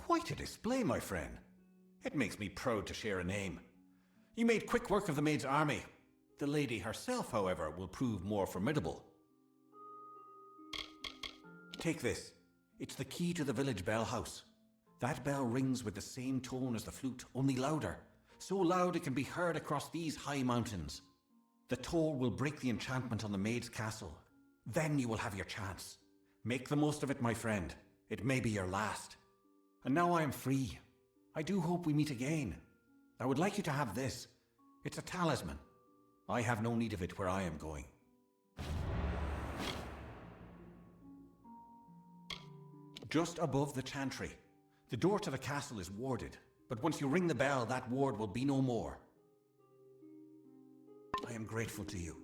Quite a display, my friend. It makes me proud to share a name. You made quick work of the maid's army. The lady herself, however, will prove more formidable. Take this. It's the key to the village bell house. That bell rings with the same tone as the flute, only louder. So loud it can be heard across these high mountains. The toll will break the enchantment on the maid's castle. Then you will have your chance. Make the most of it, my friend. It may be your last. And now I am free. I do hope we meet again. I would like you to have this. It's a talisman. I have no need of it where I am going. Just above the chantry. The door to the castle is warded, but once you ring the bell, that ward will be no more. I am grateful to you.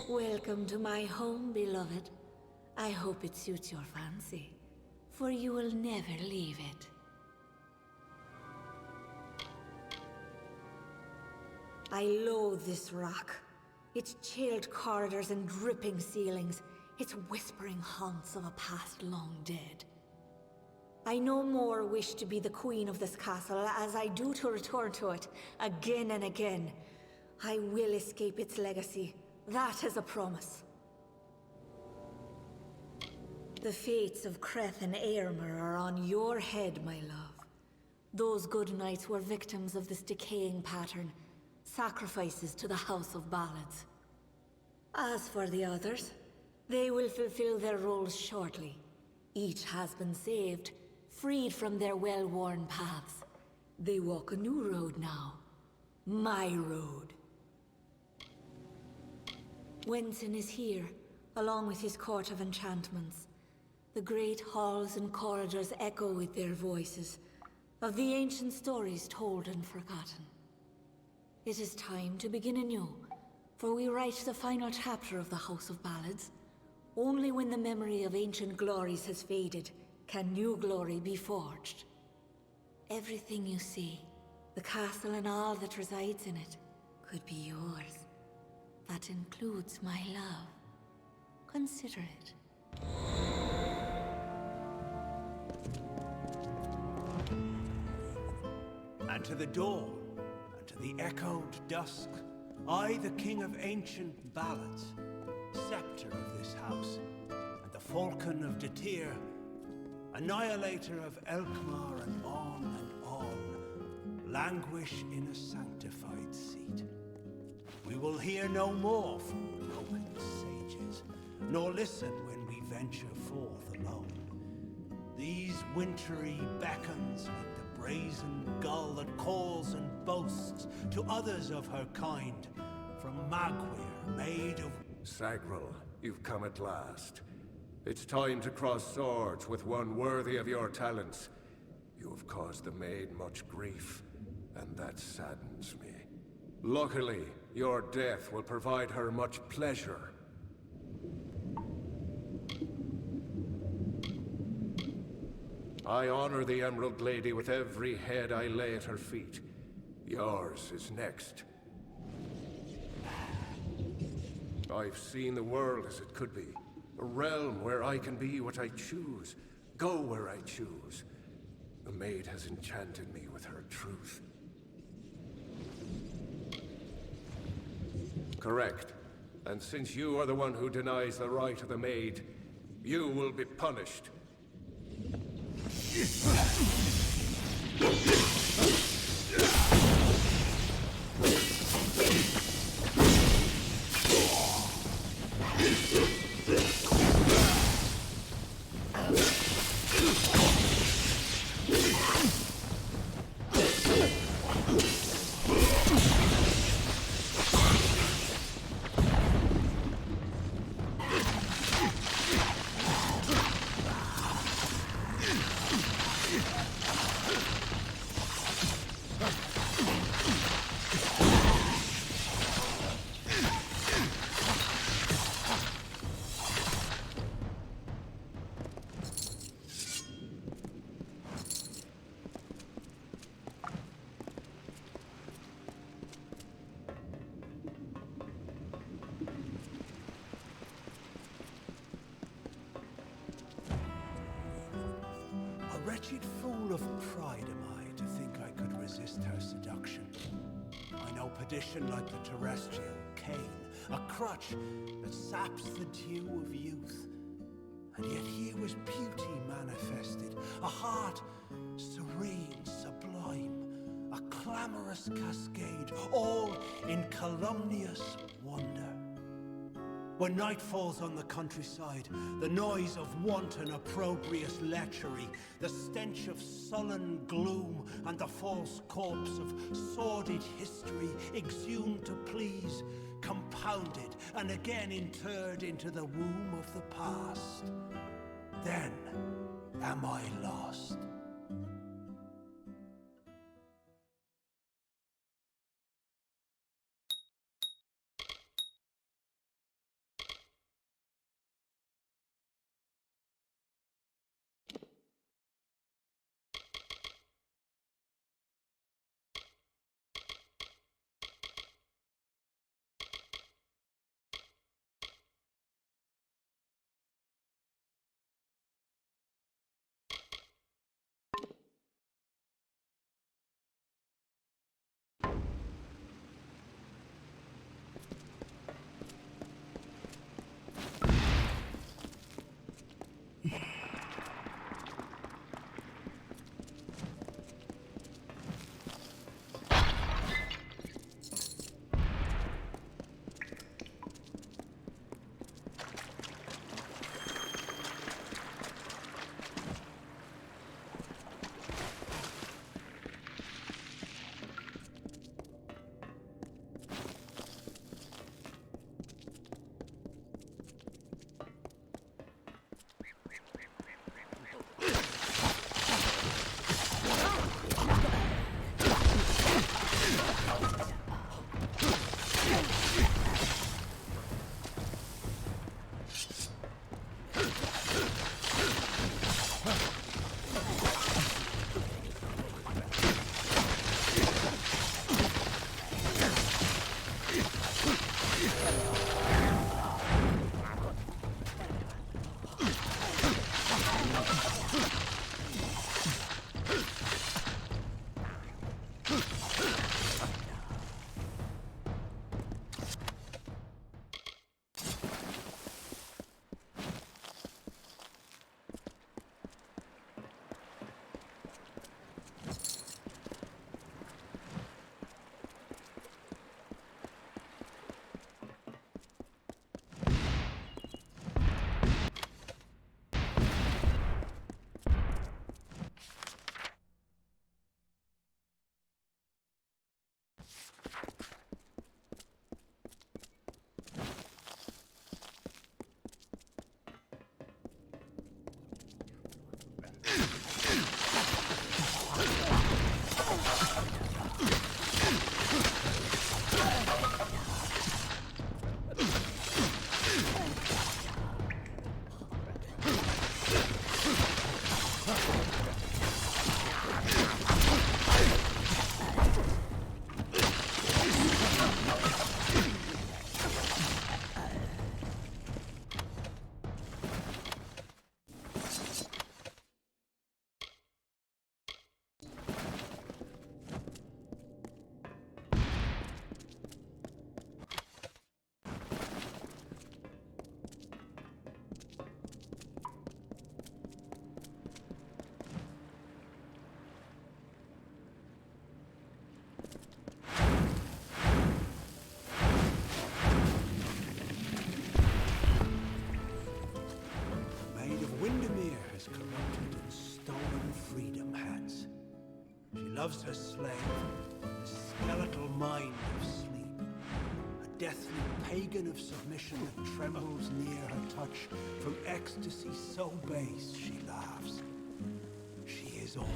Welcome to my home, beloved. I hope it suits your fancy, for you will never leave it. I loathe this rock. Its chilled corridors and dripping ceilings. Its whispering haunts of a past long dead. I no more wish to be the queen of this castle as I do to return to it again and again. I will escape its legacy. That is a promise. The fates of Creth and Aermer are on your head, my love. Those good knights were victims of this decaying pattern, sacrifices to the House of Ballads. As for the others, they will fulfill their roles shortly. Each has been saved, freed from their well-worn paths. They walk a new road now. My road. Wenson is here, along with his court of enchantments. The great halls and corridors echo with their voices, of the ancient stories told and forgotten. It is time to begin anew, for we write the final chapter of the House of Ballads. Only when the memory of ancient glories has faded can new glory be forged. Everything you see, the castle and all that resides in it, could be yours. That includes my love. Consider it. And to the dawn, and to the echoed dusk, I, the king of ancient ballads, scepter of this house, and the falcon of Detir, annihilator of Elkmar, and on, languish in a sanctified seat. We will hear no more from broken sages, nor listen when we venture forth alone. These wintry beacons like the brazen gull that calls and boasts to others of her kind, from Magwir, maid of... Sagril, you've come at last. It's time to cross swords with one worthy of your talents. You have caused the maid much grief, and that saddens me. Luckily, your death will provide her much pleasure. I honor the Emerald Lady with every head I lay at her feet. Yours is next. I've seen the world as it could be. A realm where I can be what I choose, go where I choose. The maid has enchanted me with her truth. Correct. And since you are the one who denies the right of the maid, you will be punished. A wretched fool of pride am I to think I could resist her seduction. I know perdition like the terrestrial cane, a crutch that saps the dew of youth. And yet here was beauty manifested, a heart serene, sublime, a clamorous cascade, all in calumnious wonder. When night falls on the countryside, the noise of wanton opprobrious lechery, the stench of sullen gloom, and the false corpse of sordid history exhumed to please, compounded and again interred into the womb of the past, then am I lost. loves her slave, a skeletal mind of sleep, a deathly pagan of submission that trembles near her touch. From ecstasy so base she laughs. She is all.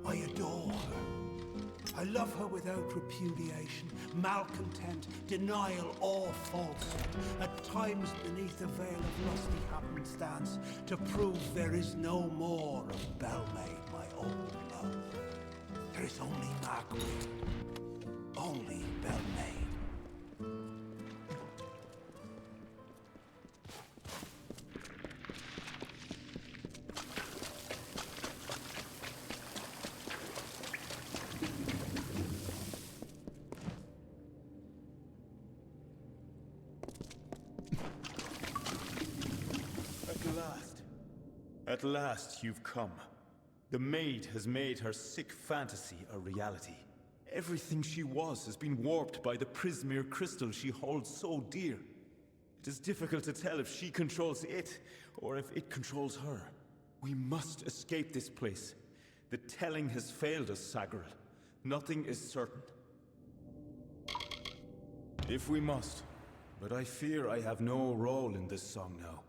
I adore her. I love her without repudiation, malcontent, denial, or falsehood. At times beneath a veil of lusty happenstance, to prove there is no more of Belmaid, my old love. There is only Margaret, only Belmaid. At last you've come. The maid has made her sick fantasy a reality. Everything she was has been warped by the Prismere crystal she holds so dear. It is difficult to tell if she controls it, or if it controls her. We must escape this place. The telling has failed us, Sagril. Nothing is certain. If we must. But I fear I have no role in this song now.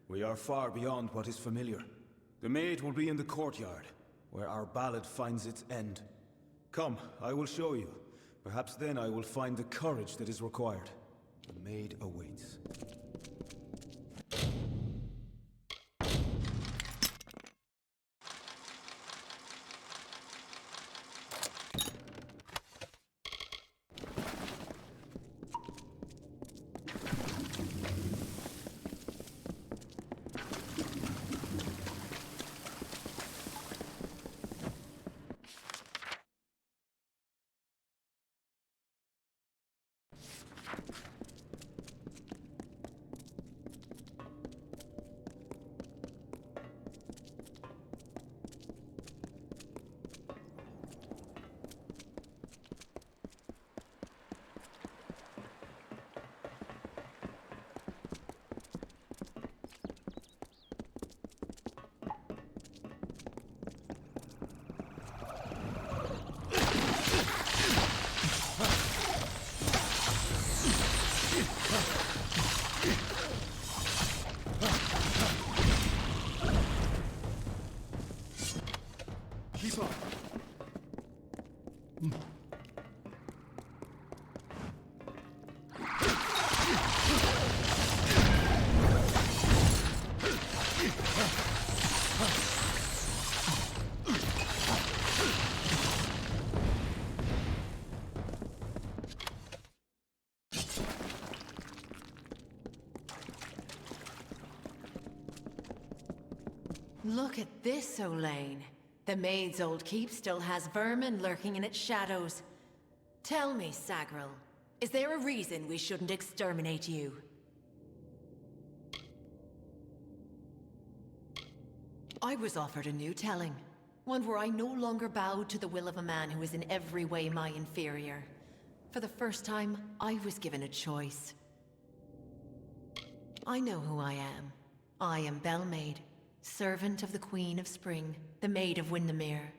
We are far beyond what is familiar. The maid will be in the courtyard, where our ballad finds its end. Come, I will show you. Perhaps then I will find the courage that is required. The maid awaits. Look at this, Olaine. The maid's old keep still has vermin lurking in its shadows. Tell me, Sagril, is there a reason we shouldn't exterminate you? I was offered a new telling. One where I no longer bowed to the will of a man who is in every way my inferior. For the first time, I was given a choice. I know who I am. I am Belmaid, servant of the Queen of Spring, the Maid of Windermere.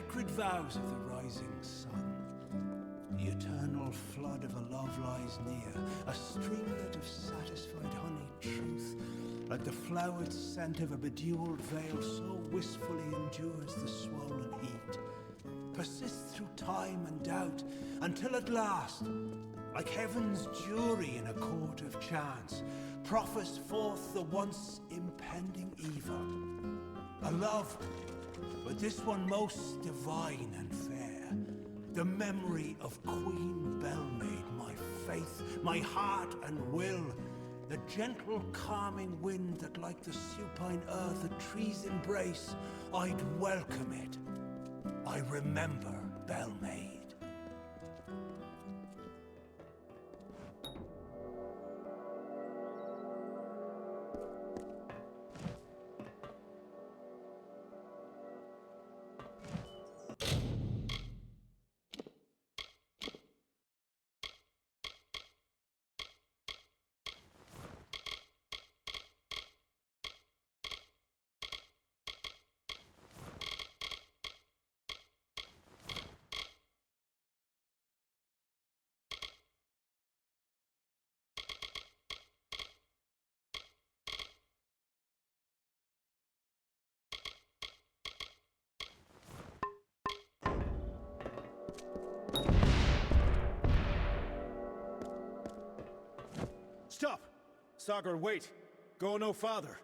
sacred vows of the rising sun. The eternal flood of a love lies near, a streamlet of satisfied honeyed truth. Like the flowered scent of a bedewed veil, so wistfully endures the swollen heat. Persists through time and doubt, until at last, like heaven's jury in a court of chance, proffers forth the once impending evil. A love, but this one most divine and fair. The memory of Queen Belmaid, my faith, my heart and will. The gentle calming wind that like the supine earth a tree's embrace, I'd welcome it. I remember Belmaid. Stop! Sagar, wait! Go no farther!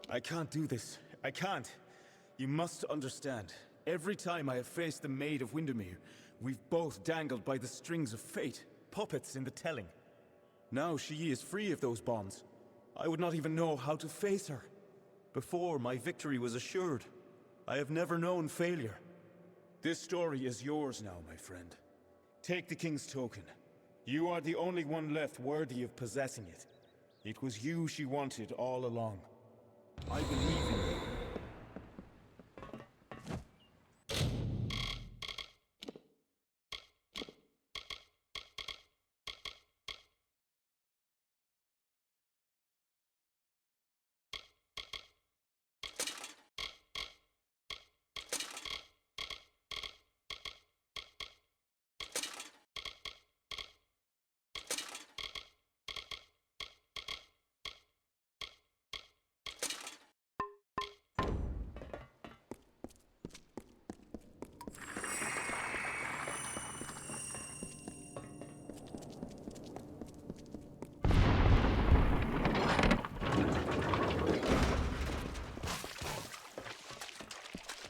I can't do this. I can't. You must understand. Every time I have faced the Maid of Windermere, we've both dangled by the strings of fate, puppets in the telling. Now she is free of those bonds. I would not even know how to face her. Before, my victory was assured. I have never known failure. This story is yours now, my friend. Take the King's token. You are the only one left worthy of possessing it. It was you she wanted all along. I believe in you.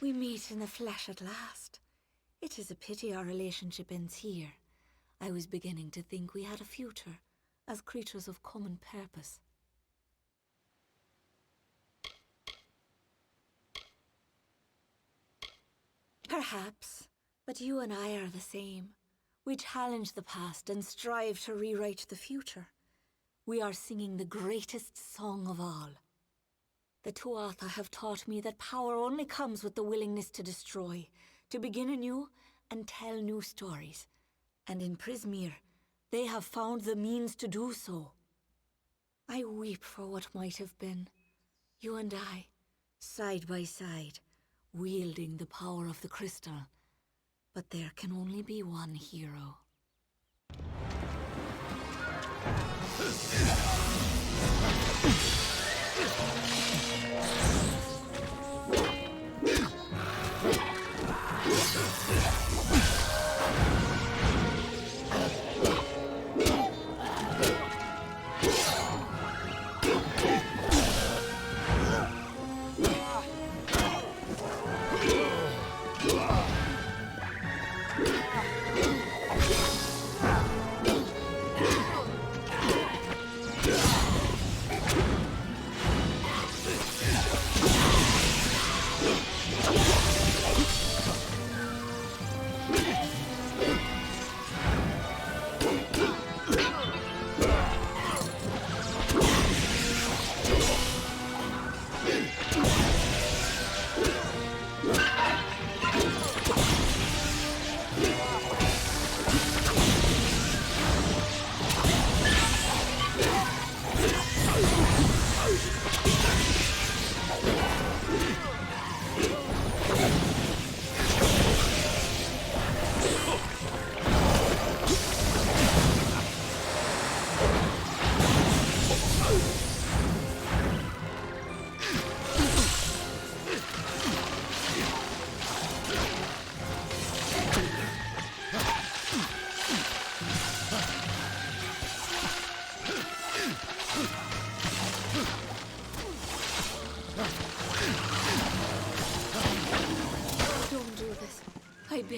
We meet in the flesh at last. It is a pity our relationship ends here. I was beginning to think we had a future, as creatures of common purpose. Perhaps, but you and I are the same. We challenge the past and strive to rewrite the future. We are singing the greatest song of all. The Tuatha have taught me that power only comes with the willingness to destroy, to begin anew and tell new stories. And in Prismere, they have found the means to do so. I weep for what might have been. You and I, side by side, wielding the power of the crystal. But there can only be one hero.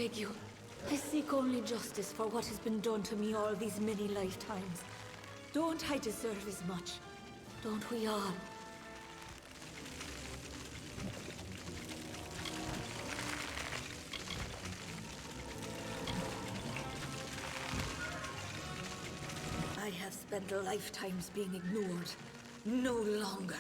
beg you. I seek only justice for what has been done to me all these many lifetimes. Don't I deserve as much? Don't we all? I have spent lifetimes being ignored. No longer.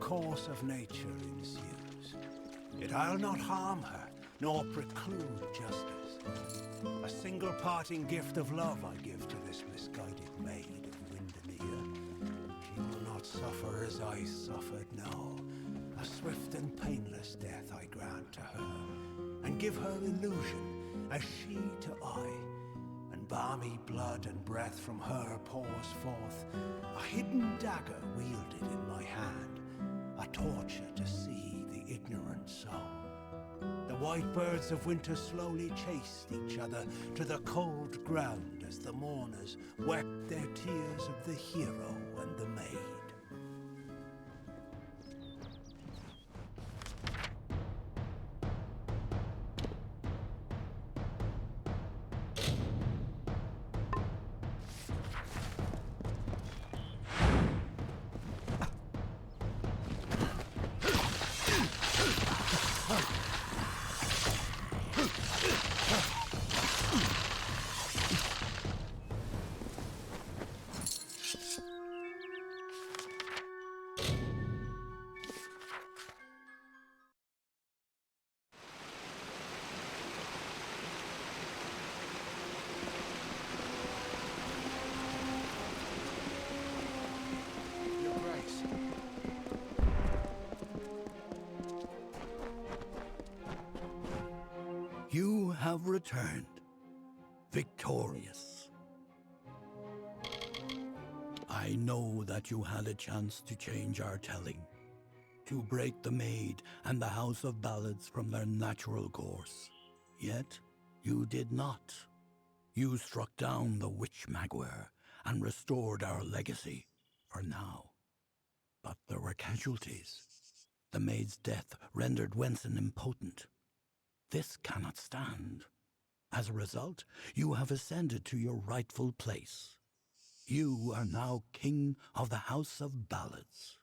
Course of nature ensues. Yet I'll not harm her, nor preclude justice. A single parting gift of love I give to this misguided maid of Windermere. She will not suffer as I suffered, no. A swift and painless death I grant to her, and give her illusion, as she to I. And balmy blood and breath from her pours forth, a hidden dagger wielded in my hand. A torture to see the ignorant soul. The white birds of winter slowly chased each other to the cold ground as the mourners wept their tears of the hero and the maid. You have returned, victorious. I know that you had a chance to change our telling, to break the Maid and the House of Ballads from their natural course. Yet, you did not. You struck down the Witch Magware and restored our legacy, for now. But there were casualties. The Maid's death rendered Wenson impotent. This cannot stand. As a result, you have ascended to your rightful place. You are now King of the House of Ballads.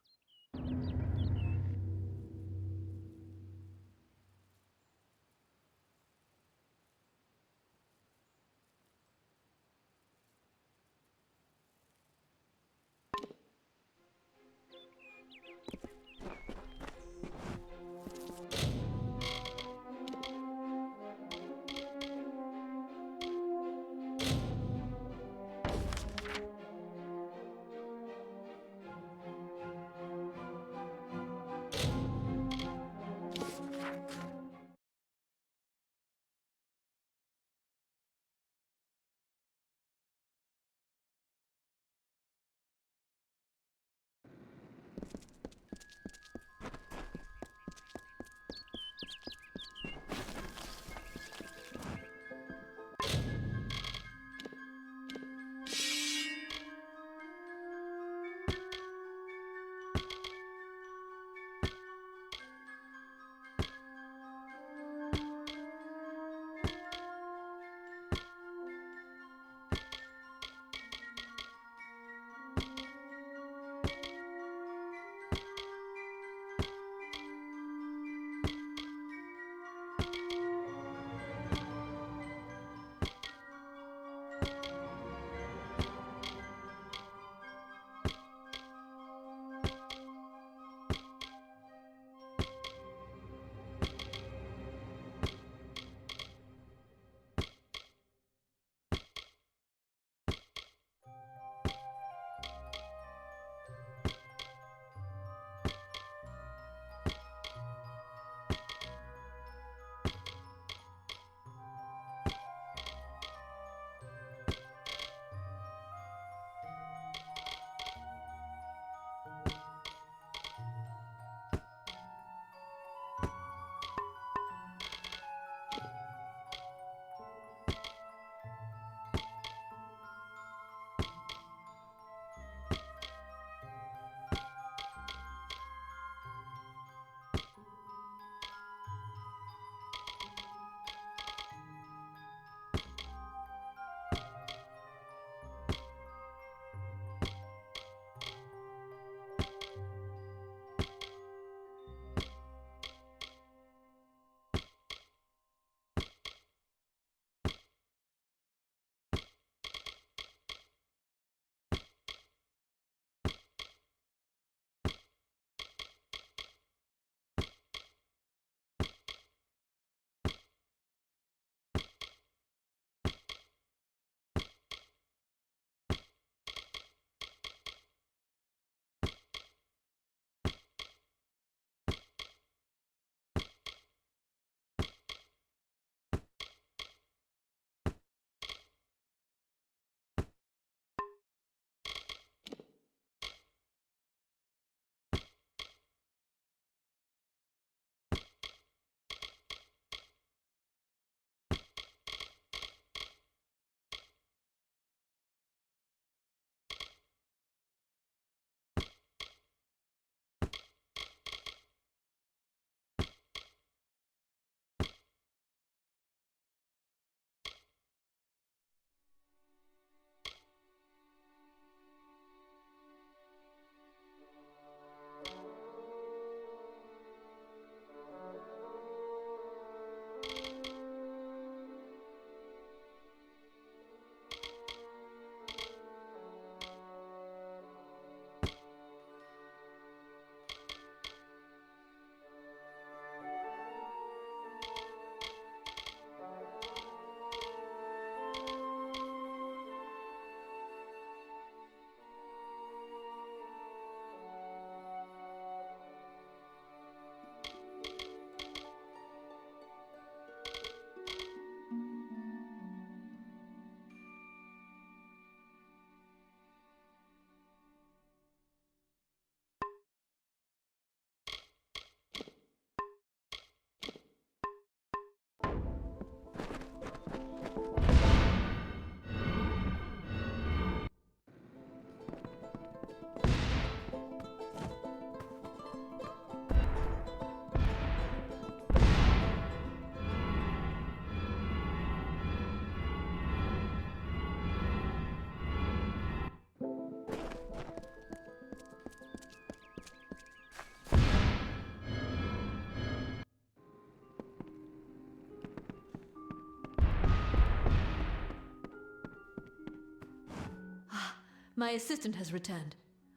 My assistant has returned.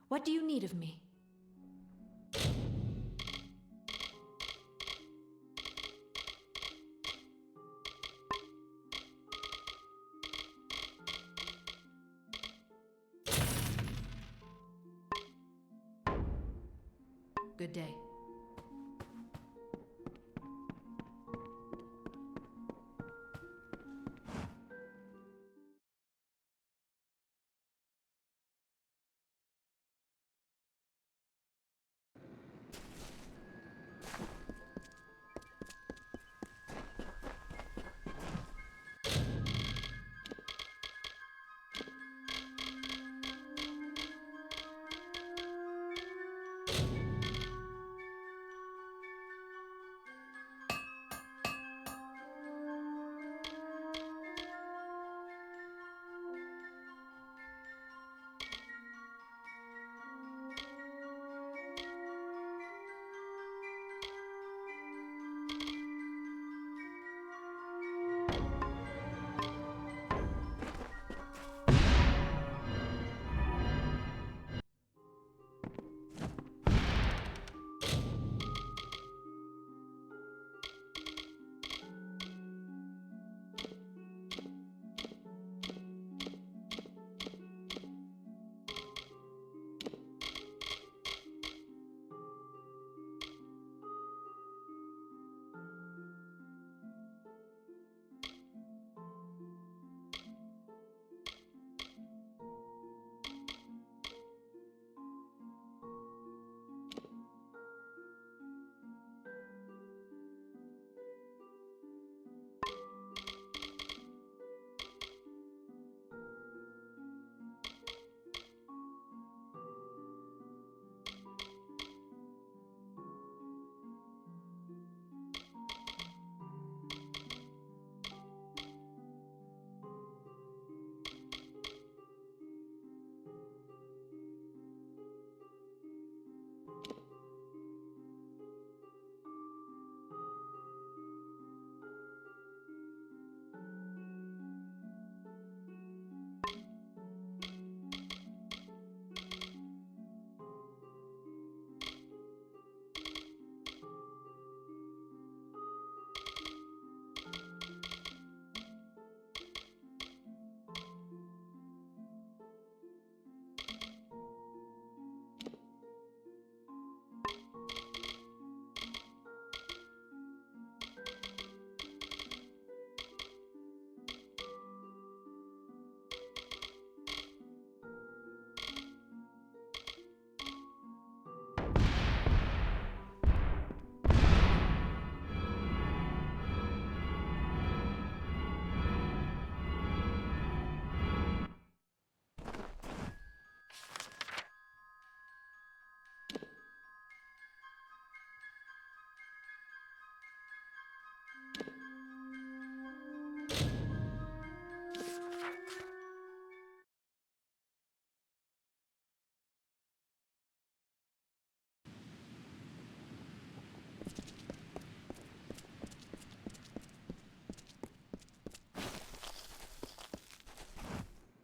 What do you need of me? Good day.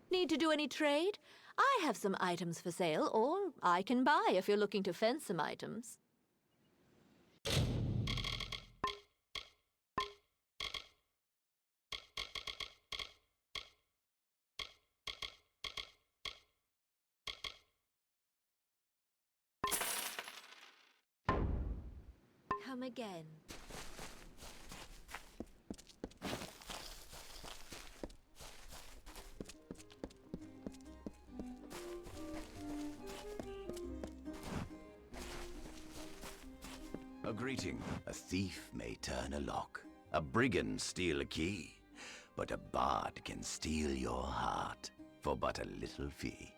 Need to do any trade? I have some items for sale, or I can buy if you're looking to fence some items. Come again. A greeting. A thief may turn a lock, a brigand steal a key, but a bard can steal your heart for but a little fee.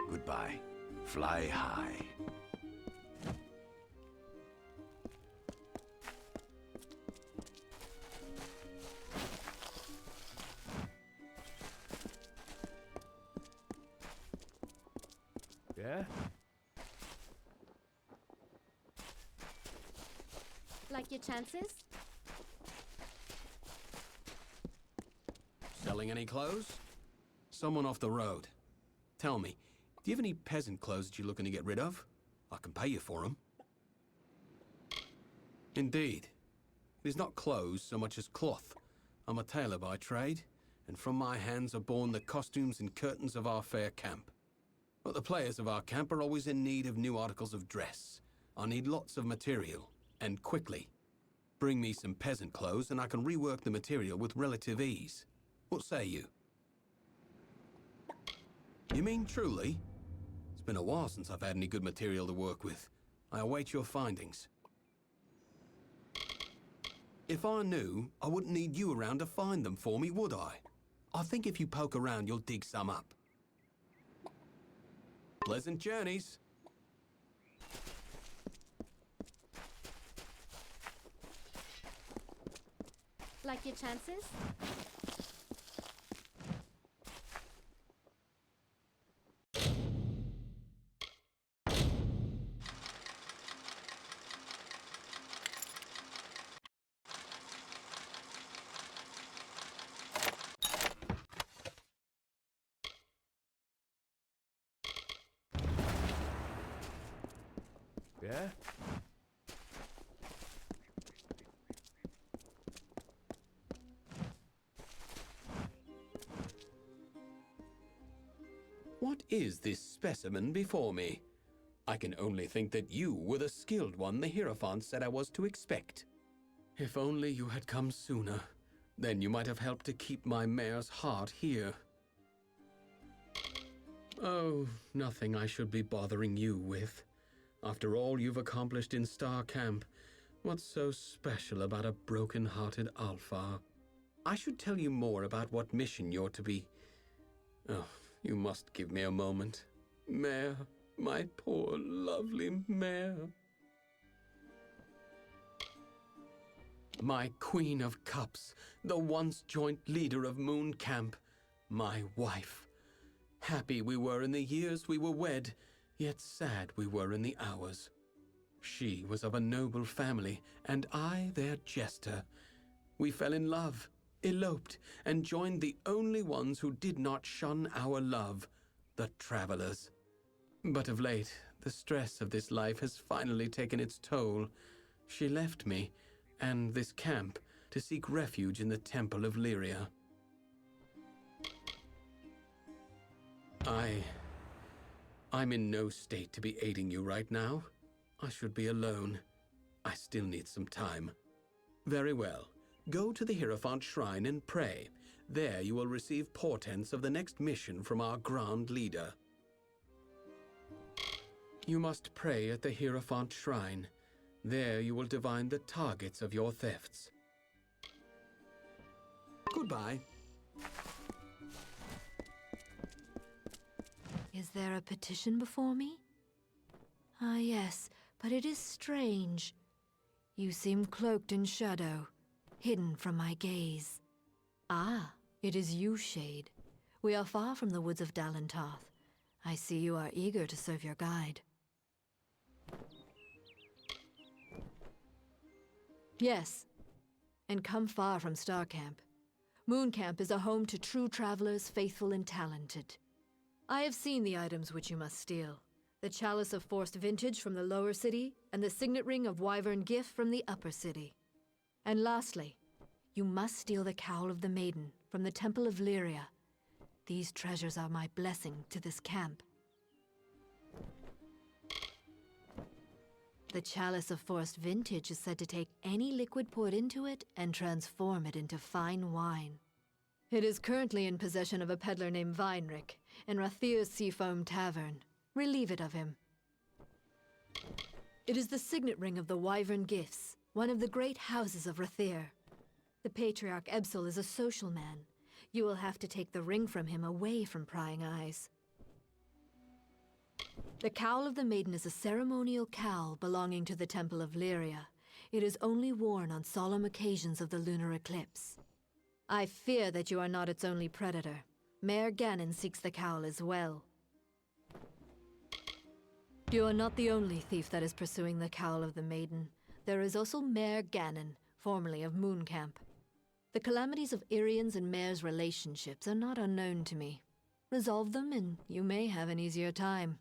Goodbye. Fly high. Yeah? Like your chances? selling any clothes? Someone off the road. Tell me, do you have any peasant clothes that you're looking to get rid of? I can pay you for them. Indeed. It is not clothes so much as cloth. I'm a tailor by trade, and from my hands are born the costumes and curtains of our fair camp. But the players of our camp are always in need of new articles of dress. I need lots of material, and quickly. Bring me some peasant clothes and I can rework the material with relative ease. What say you? You mean truly? It's been a while since I've had any good material to work with. I await your findings. If I knew, I wouldn't need you around to find them for me, would I? I think if you poke around, you'll dig some up. Pleasant journeys. Like your chances? Yeah? What is this specimen before me? I can only think that you were the skilled one the Hierophant said I was to expect. If only you had come sooner, then you might have helped to keep my mare's heart here. Oh, nothing I should be bothering you with. After all you've accomplished in Star Camp, what's so special about a broken-hearted Alpha? I should tell you more about what mission you're to be... Oh, you must give me a moment. Mare, my poor, lovely mare. My Queen of Cups, the once joint leader of Moon Camp, my wife. Happy we were in the years we were wed, yet sad we were in the hours. She was of a noble family, and I their jester. We fell in love, eloped, and joined the only ones who did not shun our love, the travelers. But of late, the stress of this life has finally taken its toll. She left me, and this camp, to seek refuge in the Temple of Lyria. I'm in no state to be aiding you right now. I should be alone. I still need some time. Very well. Go to the Hierophant Shrine and pray. There you will receive portents of the next mission from our Grand Leader. You must pray at the Hierophant Shrine. There you will divine the targets of your thefts. Goodbye. Is there a petition before me? Ah, yes, but it is strange. You seem cloaked in shadow, hidden from my gaze. Ah, it is you, Shade. We are far from the woods of Dalentarth. I see you are eager to serve your guide. Yes, and come far from Star Camp. Moon Camp is a home to true travelers, faithful and talented. I have seen the items which you must steal. The Chalice of Forced Vintage from the lower city, and the Signet Ring of Wyvern Gift from the upper city. And lastly, you must steal the Cowl of the Maiden from the Temple of Lyria. These treasures are my blessing to this camp. The Chalice of Forced Vintage is said to take any liquid poured into it and transform it into fine wine. It is currently in possession of a peddler named Weinrich in Rathir's Seafoam Tavern. Relieve it of him. It is the signet ring of the Wyvern Gifts, one of the great houses of Rathir. The Patriarch Ebsel is a social man. You will have to take the ring from him away from prying eyes. The Cowl of the Maiden is a ceremonial cowl belonging to the Temple of Lyria. It is only worn on solemn occasions of the lunar eclipse. I fear that you are not its only predator. Mayor Ganon seeks the cowl as well. You are not the only thief that is pursuing the Cowl of the Maiden. There is also Mayor Ganon, formerly of Moon Camp. The calamities of Irian's and Mare's relationships are not unknown to me. Resolve them, and you may have an easier time.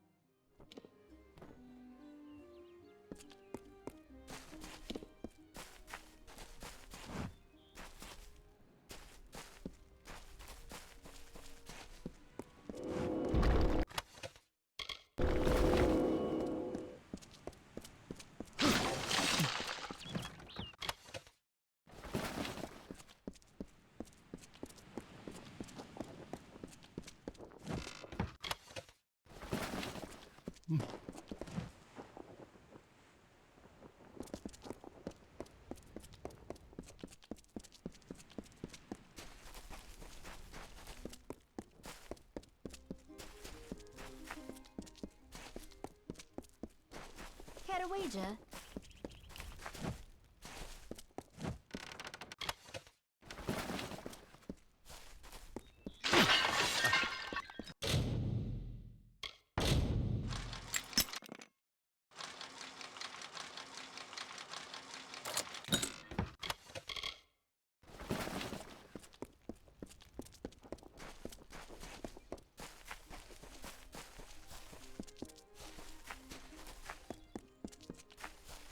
Care a wager?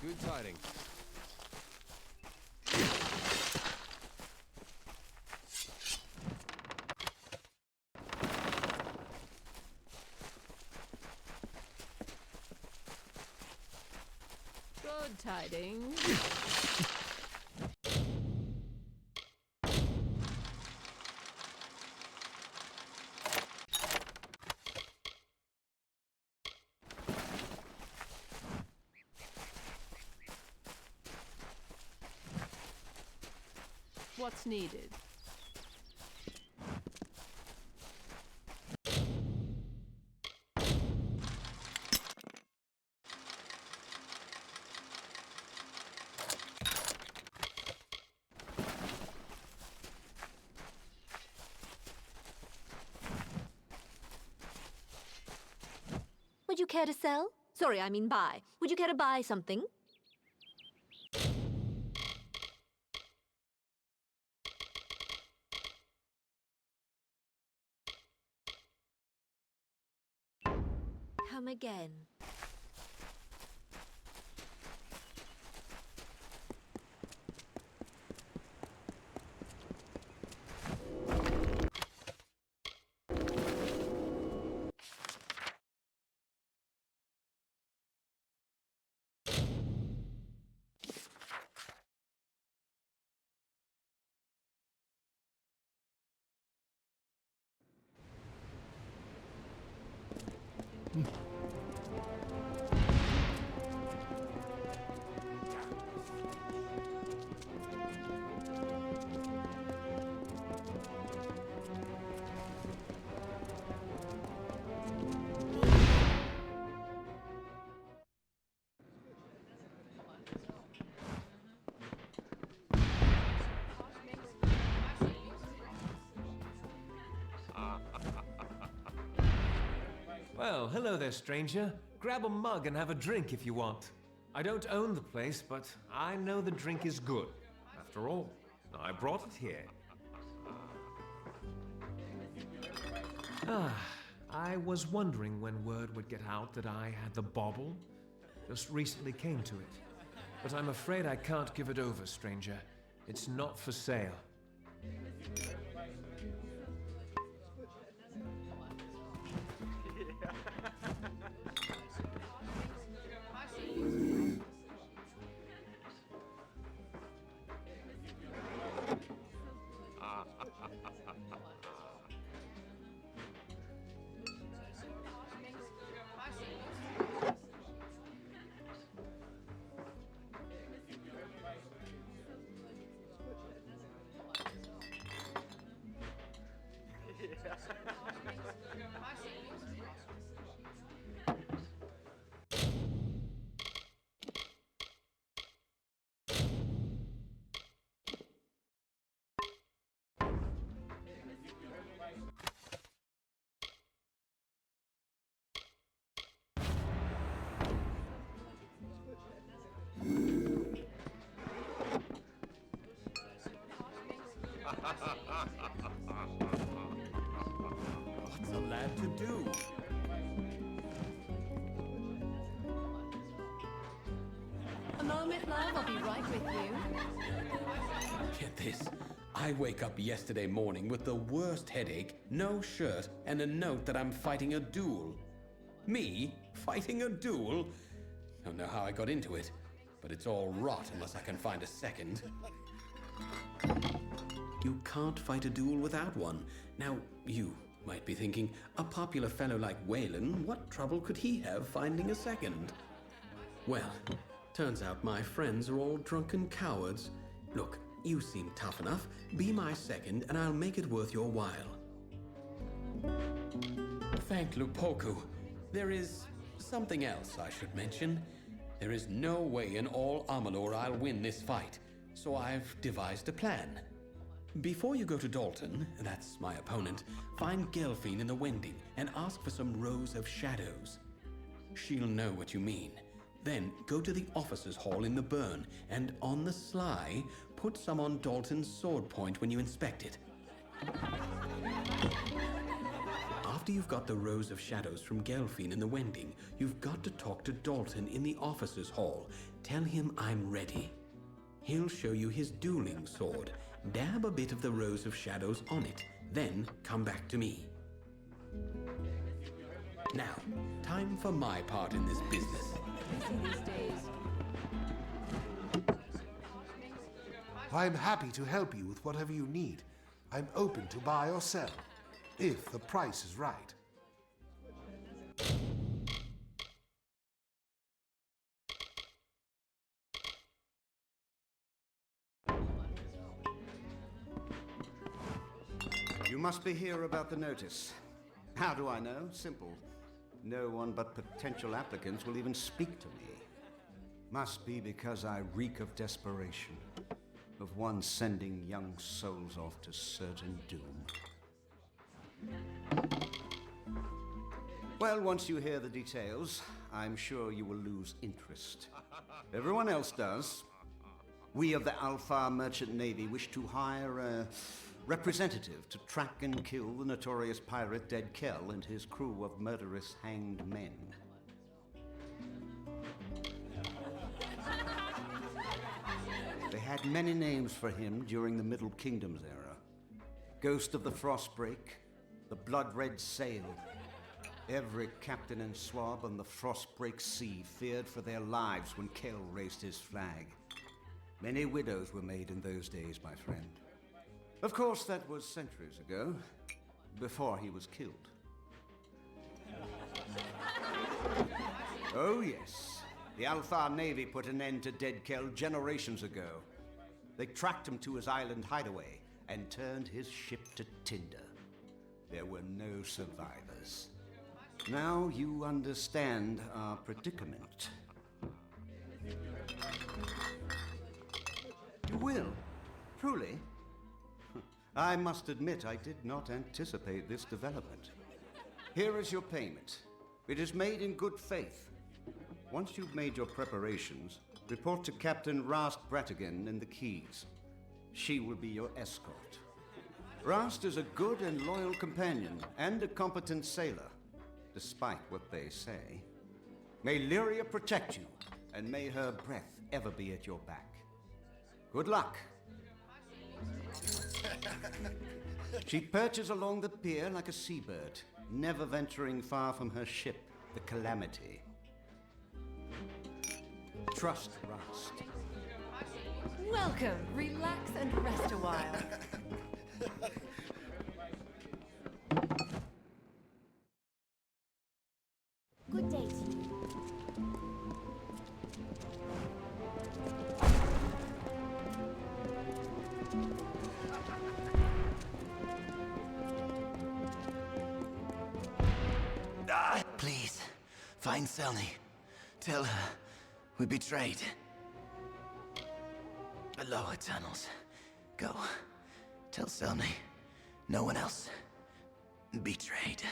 Good tidings. Good tidings. What's needed? Would you care to sell? Sorry, I mean buy. Would you care to buy something? Come again. Well, hello there, stranger. Grab a mug and have a drink if you want. I don't own the place, but I know the drink is good. After all, I brought it here. I was wondering when word would get out that I had the bauble. Just recently came to it. But I'm afraid I can't give it over, stranger. It's not for sale. to do. A moment, love. I'll be right with you. Get this. I wake up yesterday morning with the worst headache, no shirt, and a note that I'm fighting a duel. Me? Fighting a duel? Don't know how I got into it, but it's all rot unless I can find a second. You can't fight a duel without one. Now, you might be thinking, a popular fellow like Waylon, what trouble could he have finding a second? Well, turns out my friends are all drunken cowards. Look, you seem tough enough. Be my second, and I'll make it worth your while. Thank Lupoku. There is something else I should mention. There is no way in all Amalur I'll win this fight, so I've devised a plan. Before you go to Dalton, that's my opponent, find Gelfine in the Wending and ask for some rows of shadows. She'll know what you mean. Then go to the officers' hall in the burn, and on the sly, put some on Dalton's sword point when you inspect it. After you've got the rows of shadows from Gelfine in the Wending, you've got to talk to Dalton in the officers' hall. Tell him I'm ready. He'll show you his dueling sword. Dab a bit of the rows of shadows on it, then come back to me. Now, time for my part in this business. I'm happy to help you with whatever you need. I'm open to buy or sell, if the price is right. You must be here about the notice. How do I know? Simple. No one but potential applicants will even speak to me. Must be because I reek of desperation, of one sending young souls off to certain doom. Well, once you hear the details, I'm sure you will lose interest. Everyone else does. We of the Alpha Merchant Navy wish to hire a representative to track and kill the notorious pirate Dead Kell and his crew of murderous hanged men. They had many names for him during the Middle Kingdom's era. Ghost of the Frostbreak, the Blood-Red Sail. Every captain and swab on the Frostbreak Sea feared for their lives when Kell raised his flag. Many widows were made in those days, my friend. Of course, that was centuries ago, before he was killed. Oh yes, the Alpha Navy put an end to Dead Kell generations ago. They tracked him to his island hideaway and turned his ship to tinder. There were no survivors. Now you understand our predicament. You will? Truly? I must admit I did not anticipate this development. Here is your payment. It is made in good faith. Once you've made your preparations, report to Captain Rast Bratigan in the Keys. She will be your escort. Rast is a good and loyal companion and a competent sailor, despite what they say. May Lyria protect you, and may her breath ever be at your back. Good luck. She perches along the pier like a seabird, never venturing far from her ship, the Calamity. Trust Rast. Welcome. Relax and rest a while. Good day to you. Please, find Selny. Tell her we betrayed. The lower tunnels. Go. Tell Selny. No one else. Betrayed.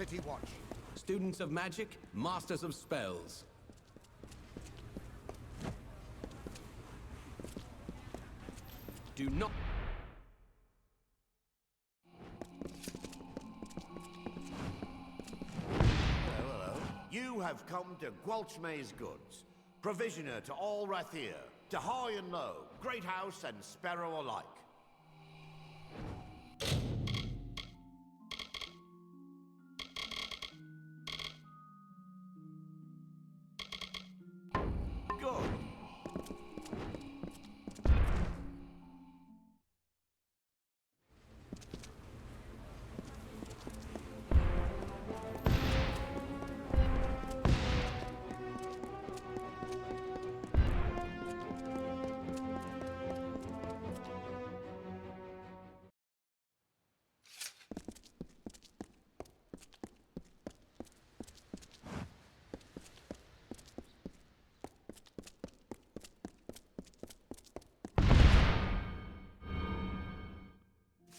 City Watch? Students of magic, masters of spells. Do not... Hello. You have come to Gwalchmay's goods, provisioner to all Rathir, to high and low, great house and sparrow alike. Good.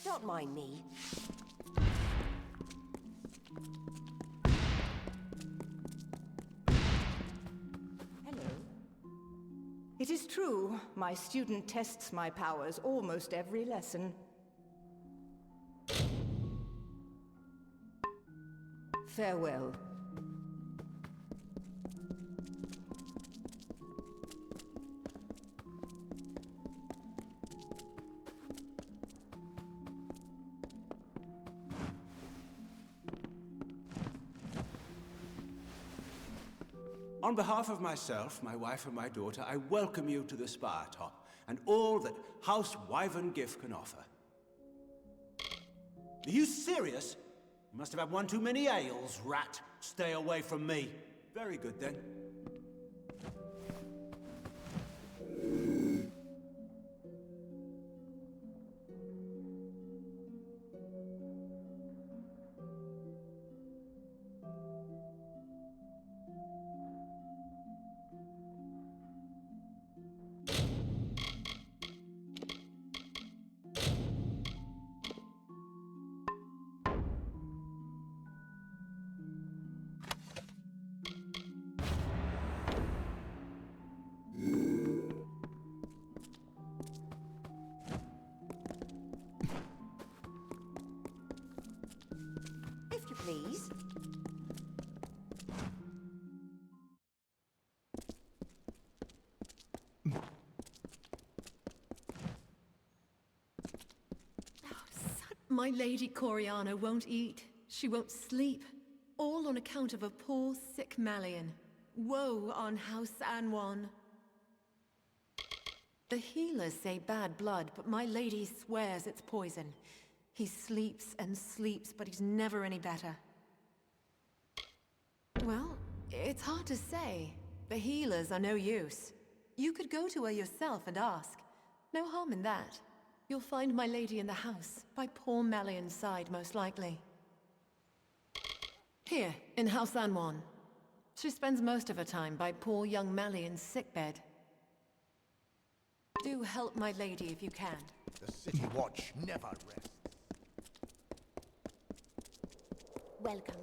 Don't mind me. Hello. It is true, my student tests my powers almost every lesson. Farewell. On behalf of myself, my wife and my daughter, I welcome you to the Spire Top, and all that House Wyvern Gift can offer. Are you serious? You must have had one too many ales, rat. Stay away from me. Very good, then. If you please. My Lady Coriana won't eat. She won't sleep. All on account of a poor, sick Malian. Woe on House Anwan. The healers say bad blood, but my lady swears it's poison. He sleeps and sleeps, but he's never any better. Well, it's hard to say. The healers are no use. You could go to her yourself and ask. No harm in that. You'll find my lady in the house, by poor Malian's side, most likely. Here, in House Anwan. She spends most of her time by poor young Malian's sickbed. Do help my lady if you can. The City Watch never rests. Welcome.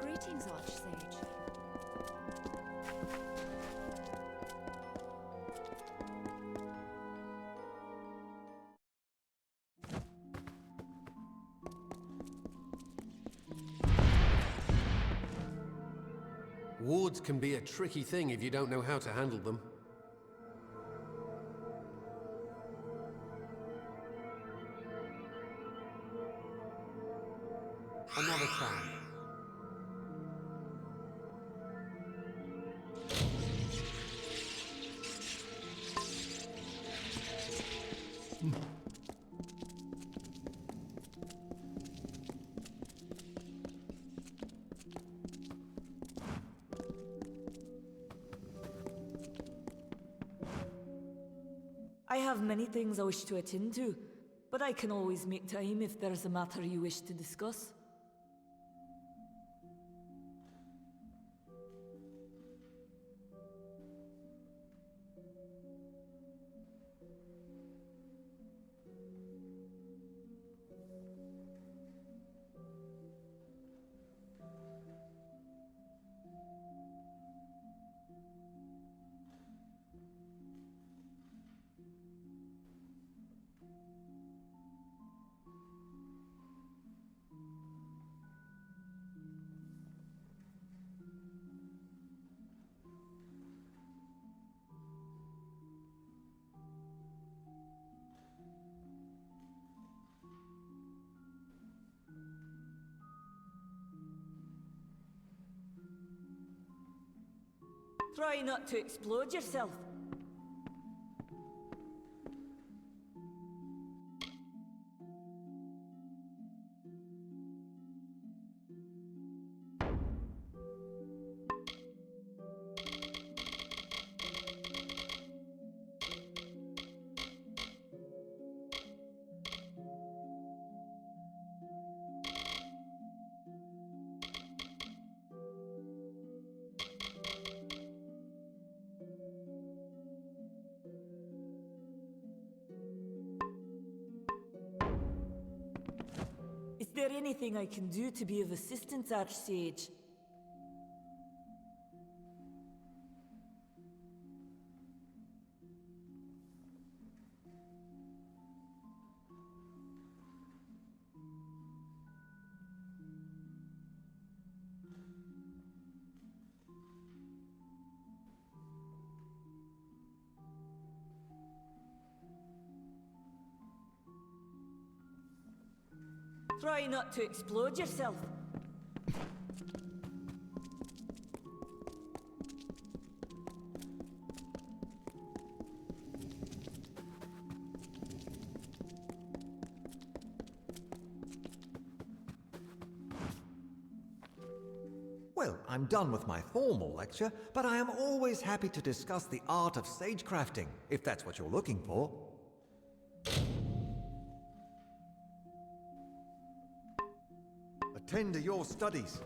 Greetings, Archsage. Wards can be a tricky thing if you don't know how to handle them. Another try. I have many things I wish to attend to, but I can always make time if there's a matter you wish to discuss. Try not to explode yourself. Is there anything I can do to be of assistance, Archsage? Try not to explode yourself. Well, I'm done with my formal lecture, but I am always happy to discuss the art of sagecrafting, if that's what you're looking for. Attend to your studies.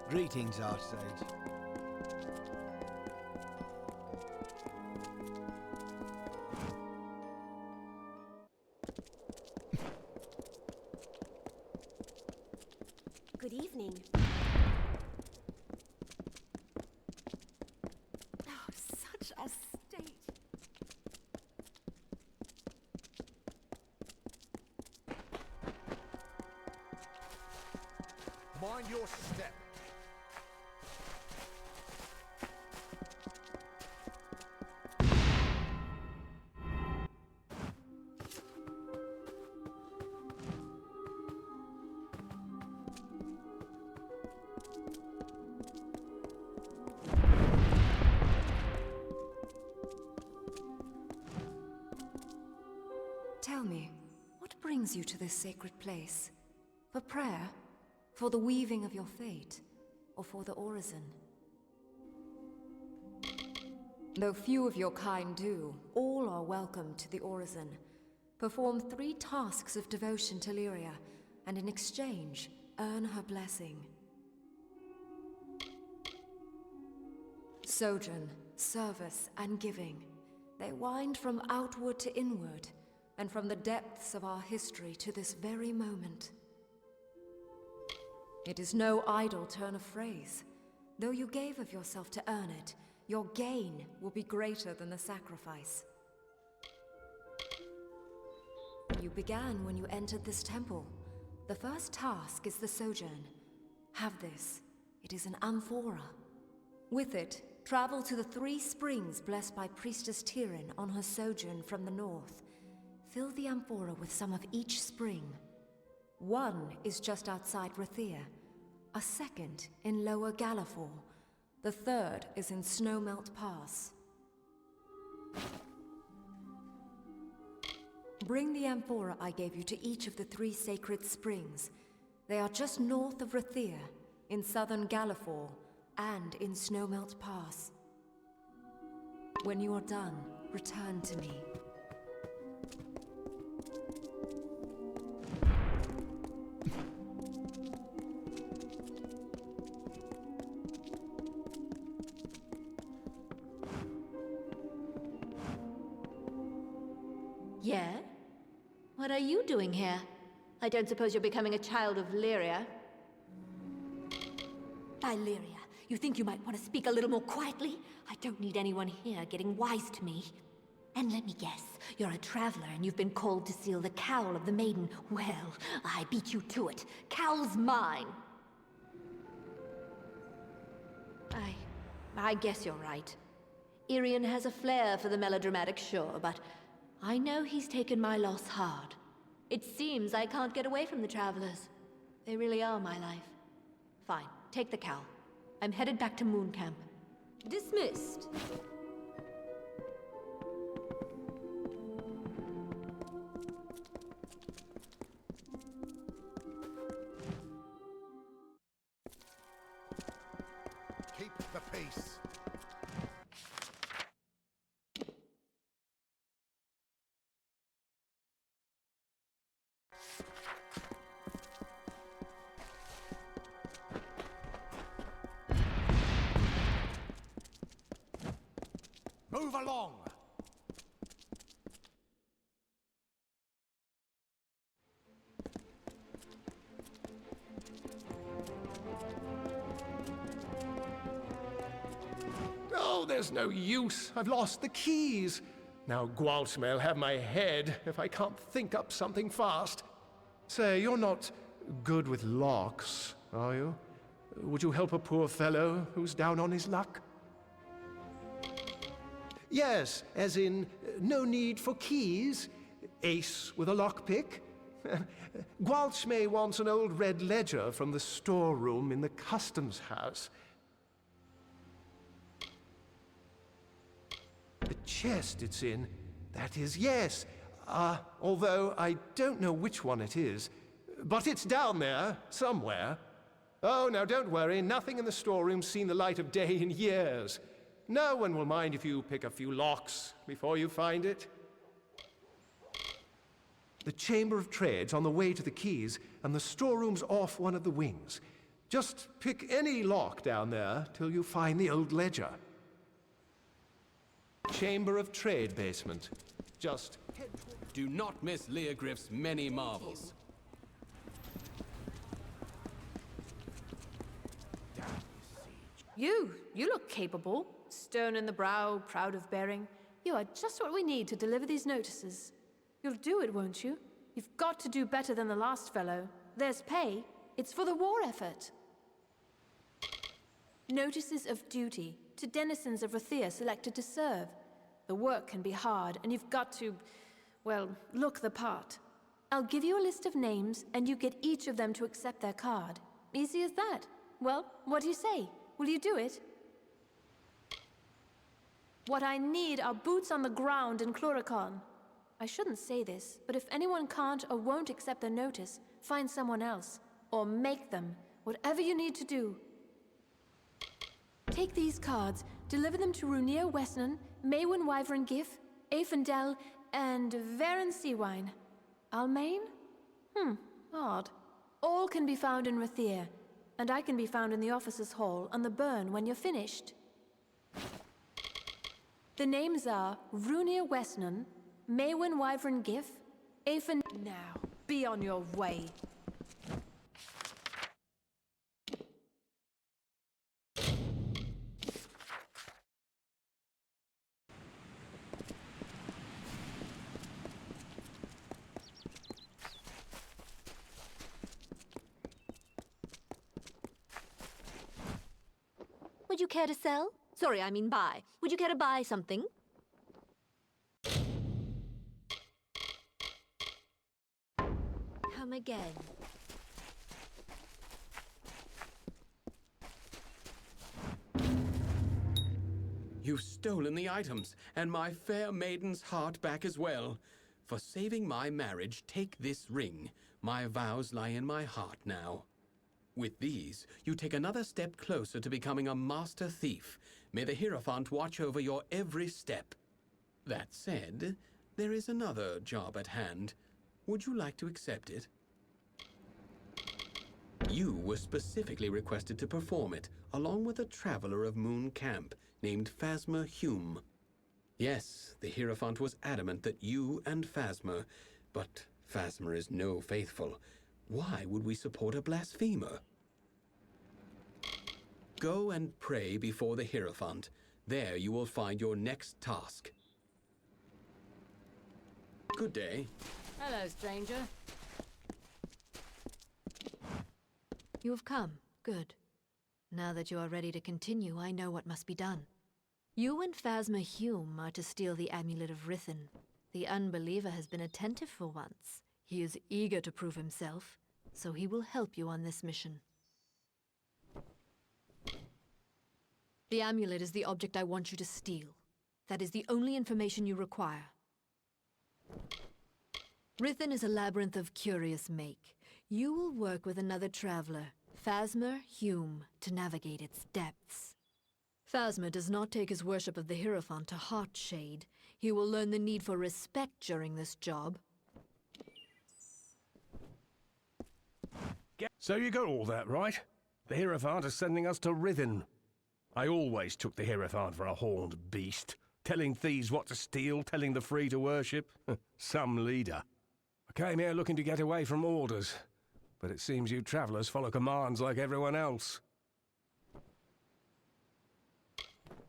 Greetings, Archsage. Good evening. Oh, such a state. Mind your step. Tell me, what brings you to this sacred place? For prayer? For the weaving of your fate? Or for the orison? Though few of your kind do, all are welcome to the orison. Perform 3 tasks of devotion to Lyria, and in exchange, earn her blessing. Sojourn, service, and giving. They wind from outward to inward, and from the depths of our history to this very moment. It is no idle turn of phrase. Though you gave of yourself to earn it, your gain will be greater than the sacrifice. You began when you entered this temple. The first task is the sojourn. Have this. It is an amphora. With it, travel to the 3 springs blessed by Priestess Tyrion on her sojourn from the north. Fill the amphora with some of each spring. 1 is just outside Rathir, a 2nd in Lower Galafor, the 3rd is in Snowmelt Pass. Bring the amphora I gave you to each of the 3 sacred springs. They are just north of Rathir, in southern Galafor, and in Snowmelt Pass. When you are done, return to me. Yeah? What are you doing here? I don't suppose you're becoming a child of Lyria? By Lyria, you think you might want to speak a little more quietly? I don't need anyone here getting wise to me. And let me guess, you're a traveler and you've been called to seal the cowl of the maiden. Well, I beat you to it. Cowl's mine. I guess you're right. Irian has a flair for the melodramatic, sure, but I know he's taken my loss hard. It seems I can't get away from the Travelers. They really are my life. Fine, take the cowl. I'm headed back to Moon Camp. Dismissed. Keep the peace. Move along! Oh, there's no use. I've lost the keys. Now Gwalt may'll have my head if I can't think up something fast. Say, you're not good with locks, are you? Would you help a poor fellow who's down on his luck? Yes, as in, no need for keys. Ace with a lockpick. Gwalchmay wants an old red ledger from the storeroom in the customs house. The chest it's in, that is, yes. Although I don't know which one it is. But it's down there, somewhere. Oh, now don't worry, nothing in the storeroom's seen the light of day in years. No one will mind if you pick a few locks before you find it. The Chamber of Trade's on the way to the keys, and the storeroom's off one of the wings. Just pick any lock down there till you find the old ledger. Chamber of Trade basement. Just head toward... Do not miss Leogriff's many marvels. You look capable. Stern in the brow, proud of bearing. You are just what we need to deliver these notices. You'll do it, won't you? You've got to do better than the last fellow. There's pay. It's for the war effort. Notices of duty to denizens of Rathia selected to serve. The work can be hard, and you've got to, well, look the part. I'll give you a list of names, and you get each of them to accept their card. Easy as that. Well, what do you say? Will you do it? What I need are boots on the ground in Chloricon. I shouldn't say this, but if anyone can't or won't accept the notice, find someone else. Or make them. Whatever you need to do. Take these cards, deliver them to Runir Wesnan, Maywin Wyvern Gif, Aefendel, and Varen Seawine. Almain? Odd. All can be found in Rathir, and I can be found in the officers' hall on the burn when you're finished. The names are Runir Wesnan, Maywin Wyvern Gif, Aefen... Now, be on your way. Would you care to sell? Sorry, I mean buy. Would you care to buy something? Come again. You've stolen the items, and my fair maiden's heart back as well. For saving my marriage, take this ring. My vows lie in my heart now. With these, you take another step closer to becoming a master thief. May the Hierophant watch over your every step. That said, there is another job at hand. Would you like to accept it? You were specifically requested to perform it, along with a traveler of Moon Camp named Phasma Hume. Yes, the Hierophant was adamant that you and Phasma, but Phasma is no faithful. Why would we support a blasphemer? Go and pray before the Hierophant. There you will find your next task. Good day. Hello, stranger. You have come. Good. Now that you are ready to continue, I know what must be done. You and Phasma Hume are to steal the Amulet of Rithen. The Unbeliever has been attentive for once. He is eager to prove himself, so he will help you on this mission. The amulet is the object I want you to steal. That is the only information you require. Rithen is a labyrinth of curious make. You will work with another traveler, Phasma Hume, to navigate its depths. Phasma does not take his worship of the Hierophant to Heartshade. He will learn the need for respect during this job. So you got all that right? The Hierophant is sending us to Rithen. I always took the Hierophant for a horned beast, telling thieves what to steal, telling the free to worship. Some leader. I came here looking to get away from orders, but it seems you travelers follow commands like everyone else.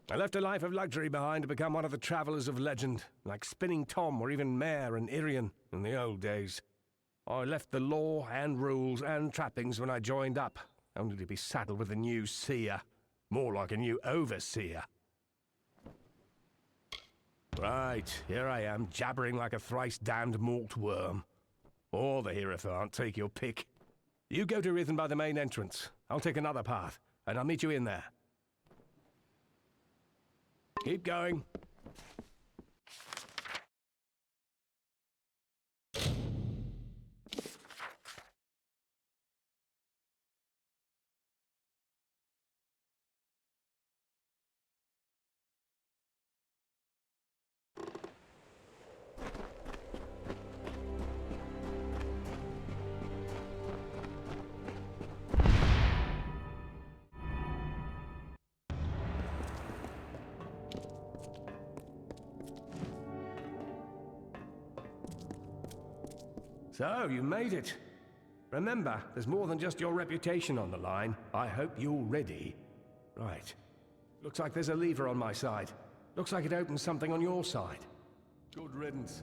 I left a life of luxury behind to become one of the travelers of legend, like Spinning Tom or even Mare and Irian in the old days. I left the law and rules and trappings when I joined up, only to be saddled with a new seer. More like a new overseer. Right, here I am, jabbering like a thrice-damned malt worm. Or the Hierophant, take your pick. You go to Rithen by the main entrance. I'll take another path, and I'll meet you in there. Keep going. So, you made it. Remember, there's more than just your reputation on the line. I hope you're ready. Right. Looks like there's a lever on my side. Looks like it opens something on your side. Good riddance.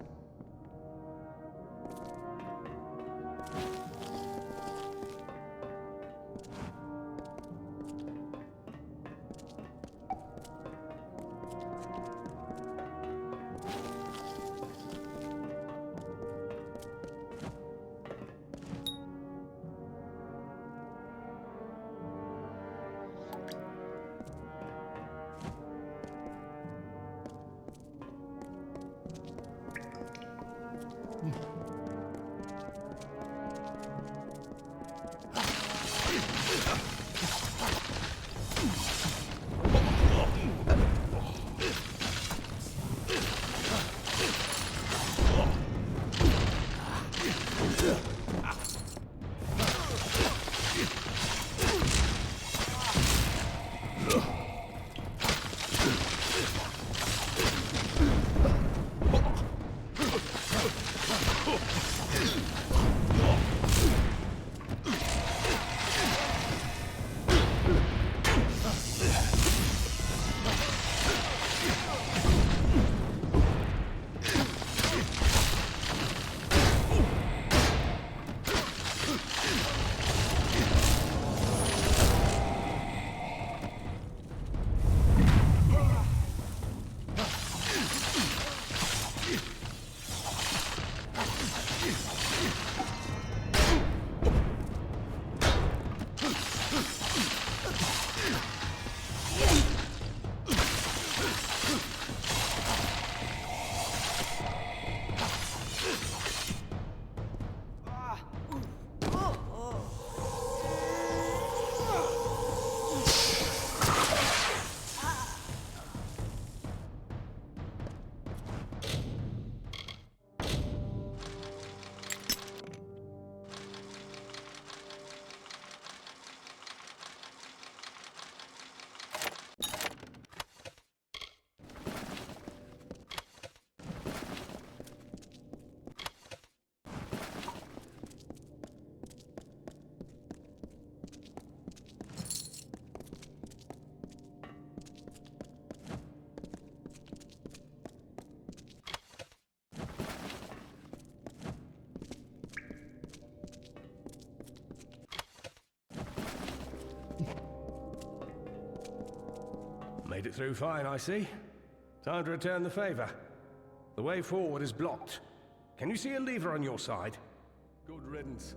Made it through fine, I see. Time to return the favor. The way forward is blocked. Can you see a lever on your side? Good riddance.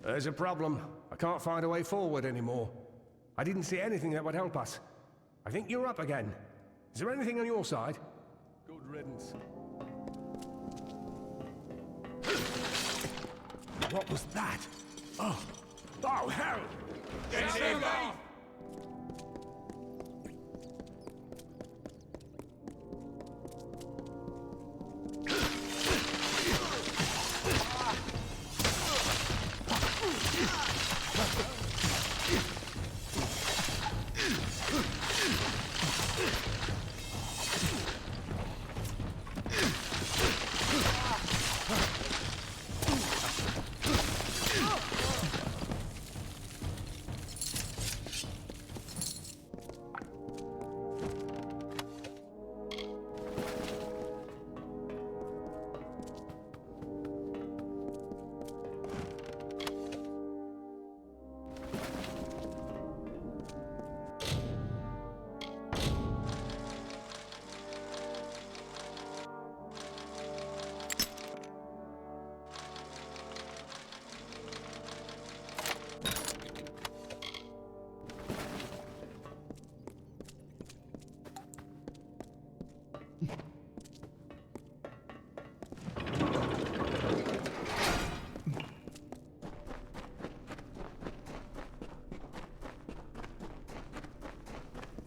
There's a problem. I can't find a way forward anymore. I didn't see anything that would help us. I think you're up again. Is there anything on your side? Good riddance. What was that? Oh! Oh, hell! Get him off!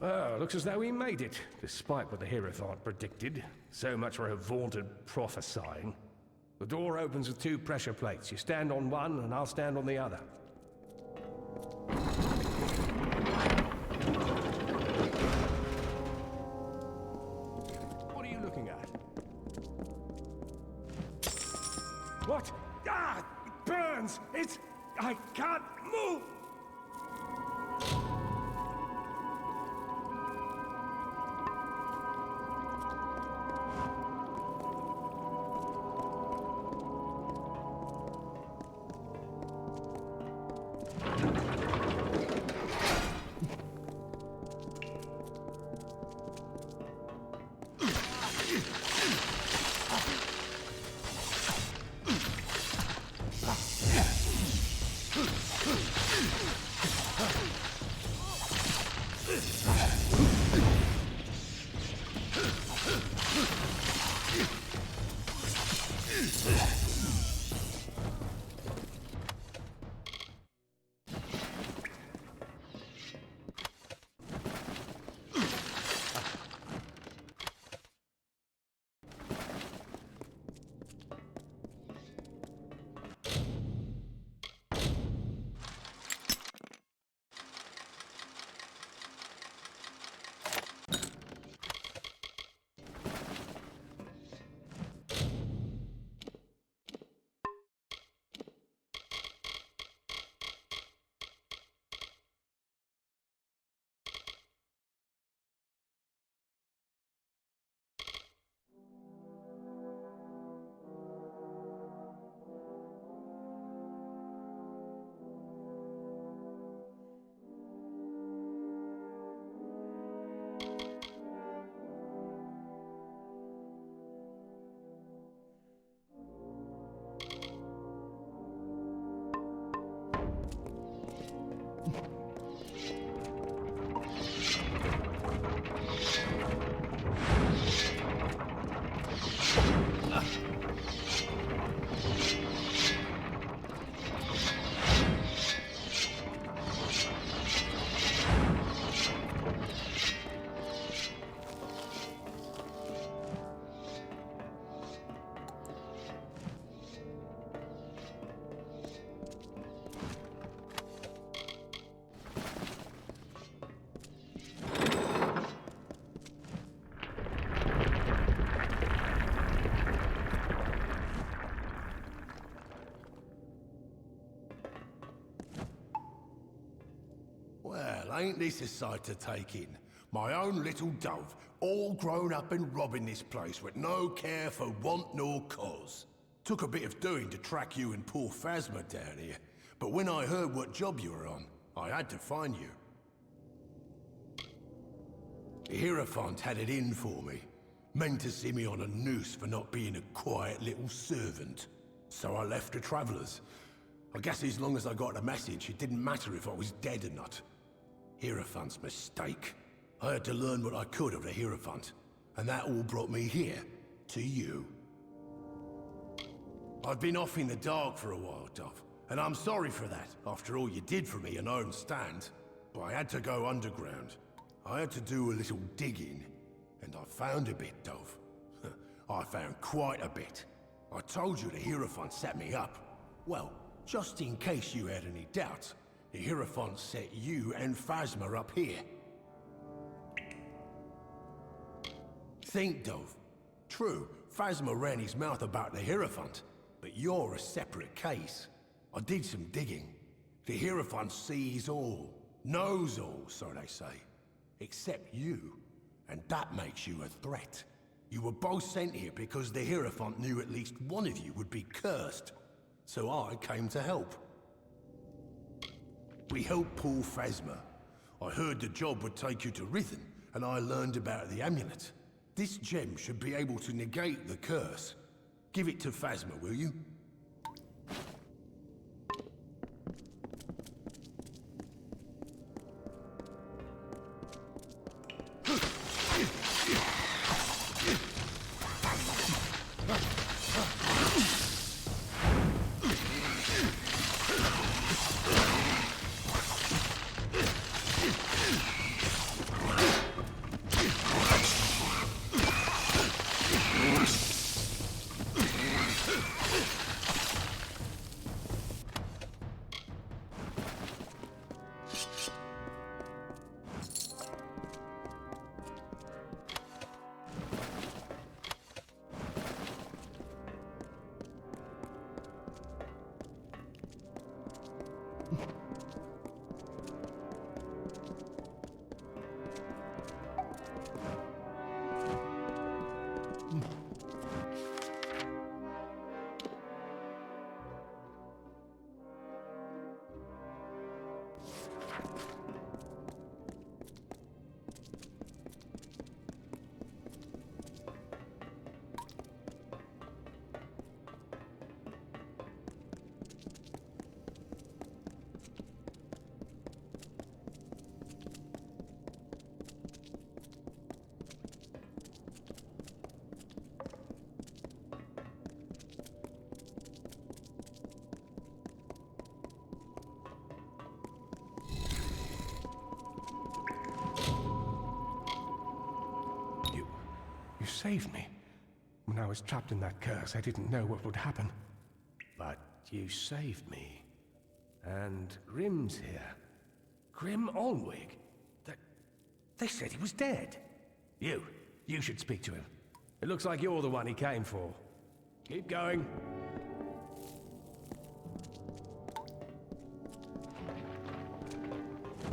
Well, looks as though we made it, despite what the Hierophant predicted. So much for her vaunted prophesying. The door opens with 2 pressure plates. You stand on one, and I'll stand on the other. What are you looking at? What? Ah! It burns! I can't move! ain't this a sight to take in? My own little dove, all grown up and robbing this place with no care for want nor cause. Took a bit of doing to track you and poor Phasma down here, but when I heard what job you were on, I had to find you. The Hierophant had it in for me. Meant to see me on a noose for not being a quiet little servant. So I left the Travelers. I guess as long as I got a message, it didn't matter if I was dead or not. Hierophant's mistake. I had to learn what I could of the Hierophant, and that all brought me here, to you. I've been off in the dark for a while, Dove, and I'm sorry for that, after all you did for me in own stand. But I had to go underground. I had to do a little digging, and I found a bit, Dove. I found quite a bit. I told you the Hierophant set me up. Well, just in case you had any doubts, the Hierophant set you and Phasma up here. Think, Dove. True, Phasma ran his mouth about the Hierophant, but you're a separate case. I did some digging. The Hierophant sees all, knows all, so they say. Except you, and that makes you a threat. You were both sent here because the Hierophant knew at least one of you would be cursed. So I came to help. We helped poor Phasma. I heard the job would take you to Rithen, and I learned about the amulet. This gem should be able to negate the curse. Give it to Phasma, will you? You saved me. When I was trapped in that curse, I didn't know what would happen. But you saved me. And Grim's here. Grim Olwig. They said he was dead. You should speak to him. It looks like you're the one he came for. Keep going.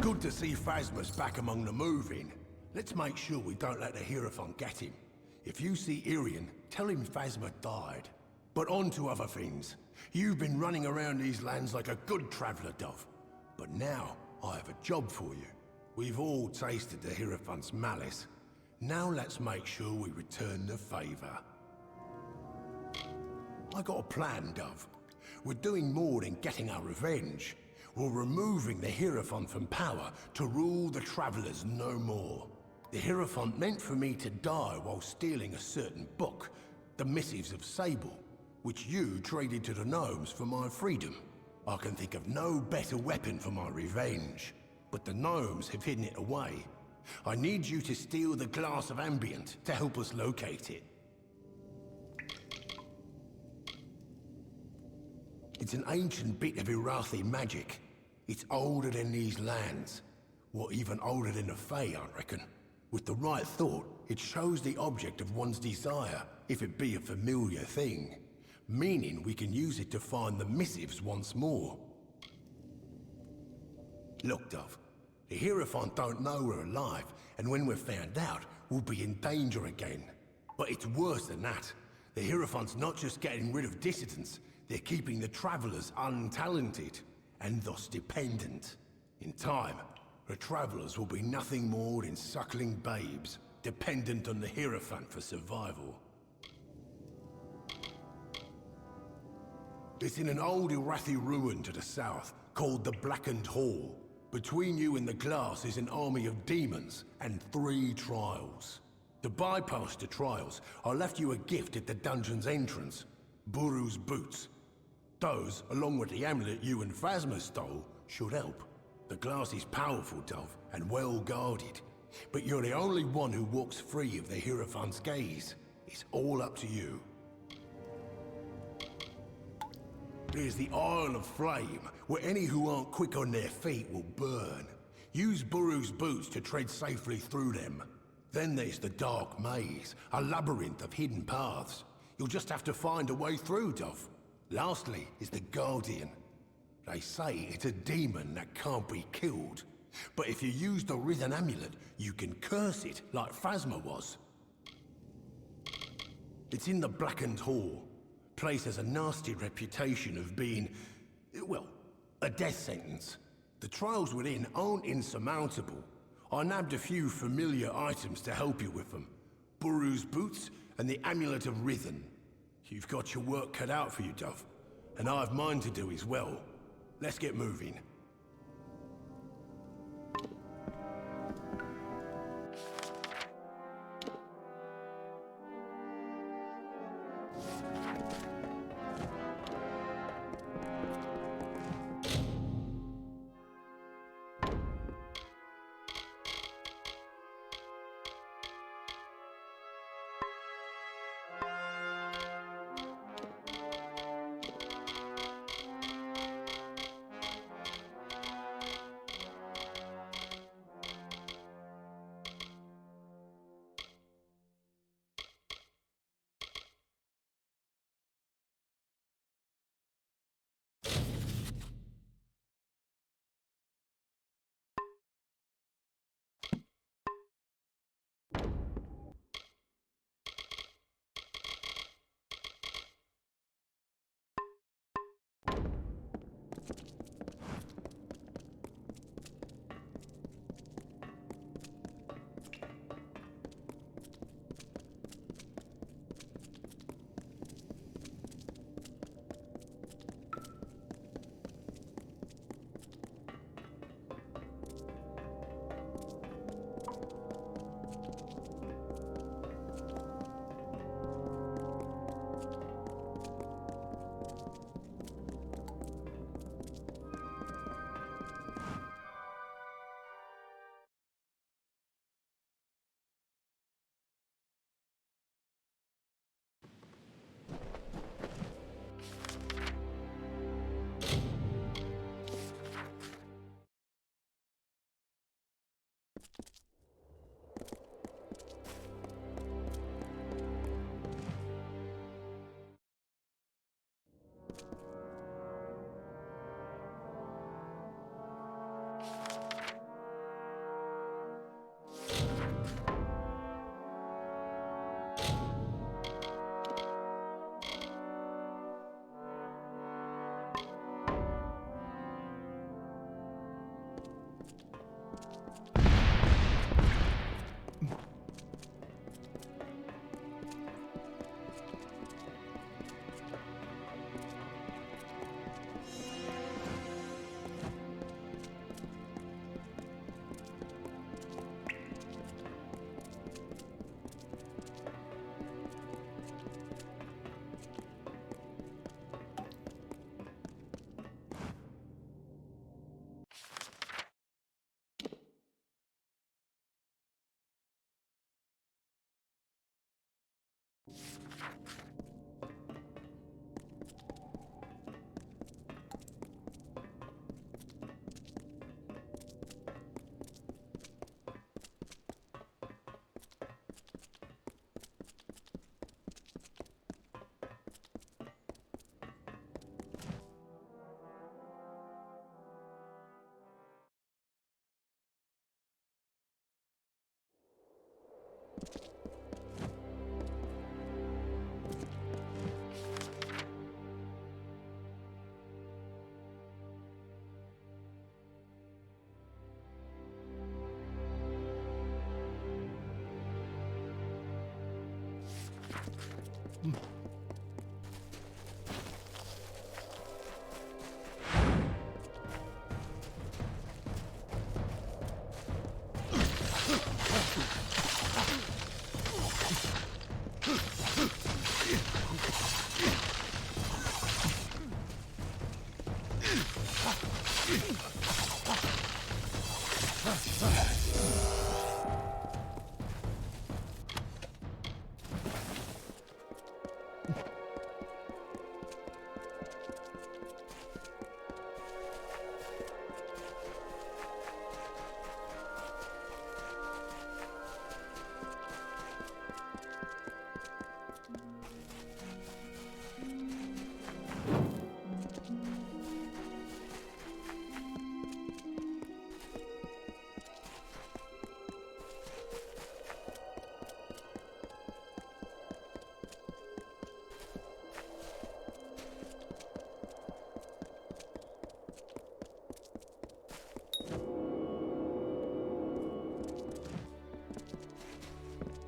Good to see Phasma's back among the moving. Let's make sure we don't let the Hierophant get him. If you see Irian, tell him Phasma died. But on to other things. You've been running around these lands like a good traveler, Dove. But now, I have a job for you. We've all tasted the Hierophant's malice. Now let's make sure we return the favor. I got a plan, Dove. We're doing more than getting our revenge. We're removing the Hierophant from power to rule the travelers no more. The Hierophant meant for me to die while stealing a certain book, the Missives of Sable, which you traded to the gnomes for my freedom. I can think of no better weapon for my revenge, but the gnomes have hidden it away. I need you to steal the Glass of Ambient to help us locate it. It's an ancient bit of Irathi magic. It's older than these lands. Or even older than the Fae, I reckon. With the right thought, it shows the object of one's desire, if it be a familiar thing. Meaning we can use it to find the missives once more. Look, Dove. The Hierophant don't know we're alive, and when we're found out, we'll be in danger again. But it's worse than that. The Hierophant's not just getting rid of dissidents, they're keeping the Travelers untalented, and thus dependent. In time, the Travelers will be nothing more than suckling babes, dependent on the Hierophant for survival. It's in an old Irathi ruin to the south, called the Blackened Hall. Between you and the glass is an army of demons and 3 trials. To bypass the trials, I left you a gift at the dungeon's entrance. Buru's boots. Those, along with the amulet you and Phasma stole, should help. The glass is powerful, Dove, and well guarded. But you're the only one who walks free of the Hierophant's gaze. It's all up to you. There's the Isle of Flame, where any who aren't quick on their feet will burn. Use Buru's boots to tread safely through them. Then there's the Dark Maze, a labyrinth of hidden paths. You'll just have to find a way through, Dove. Lastly is the Guardian. They say it's a demon that can't be killed. But if you use the Rhythm Amulet, you can curse it, like Phasma was. It's in the Blackened Hall. Place has a nasty reputation of being, well, a death sentence. The trials within aren't insurmountable. I nabbed a few familiar items to help you with them. Buru's boots and the Amulet of Rhythm. You've got your work cut out for you, Dove. And I have mine to do as well. Let's get moving.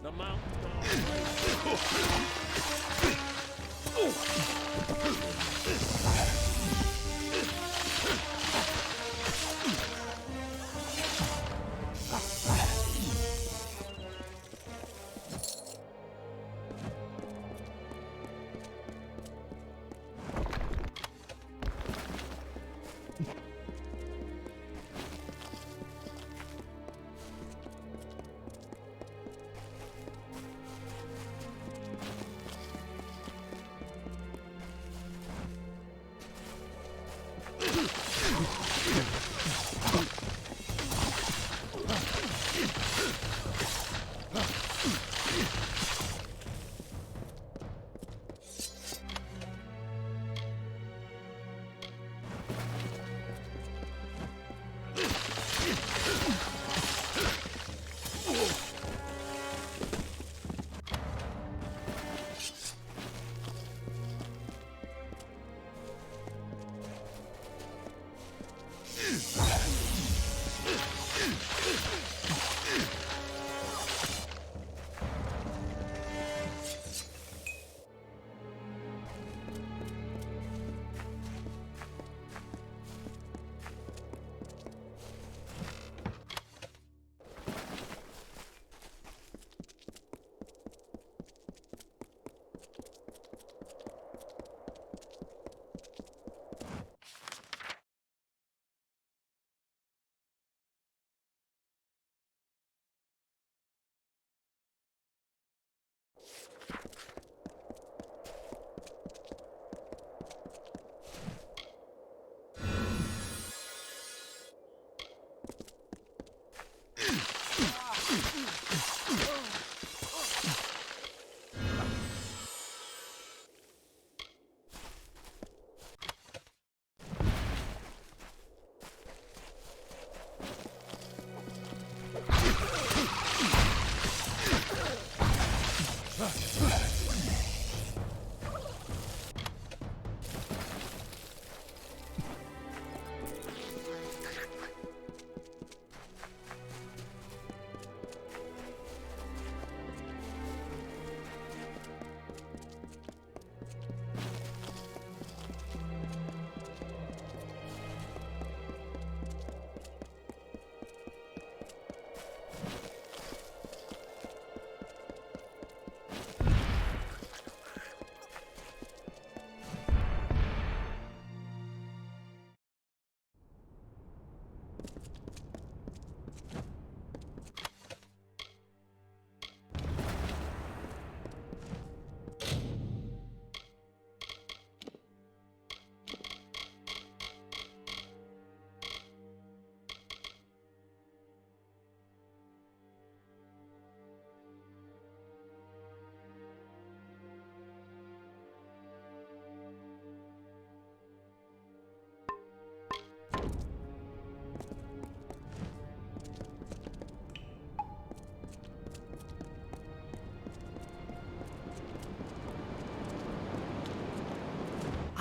The mountain.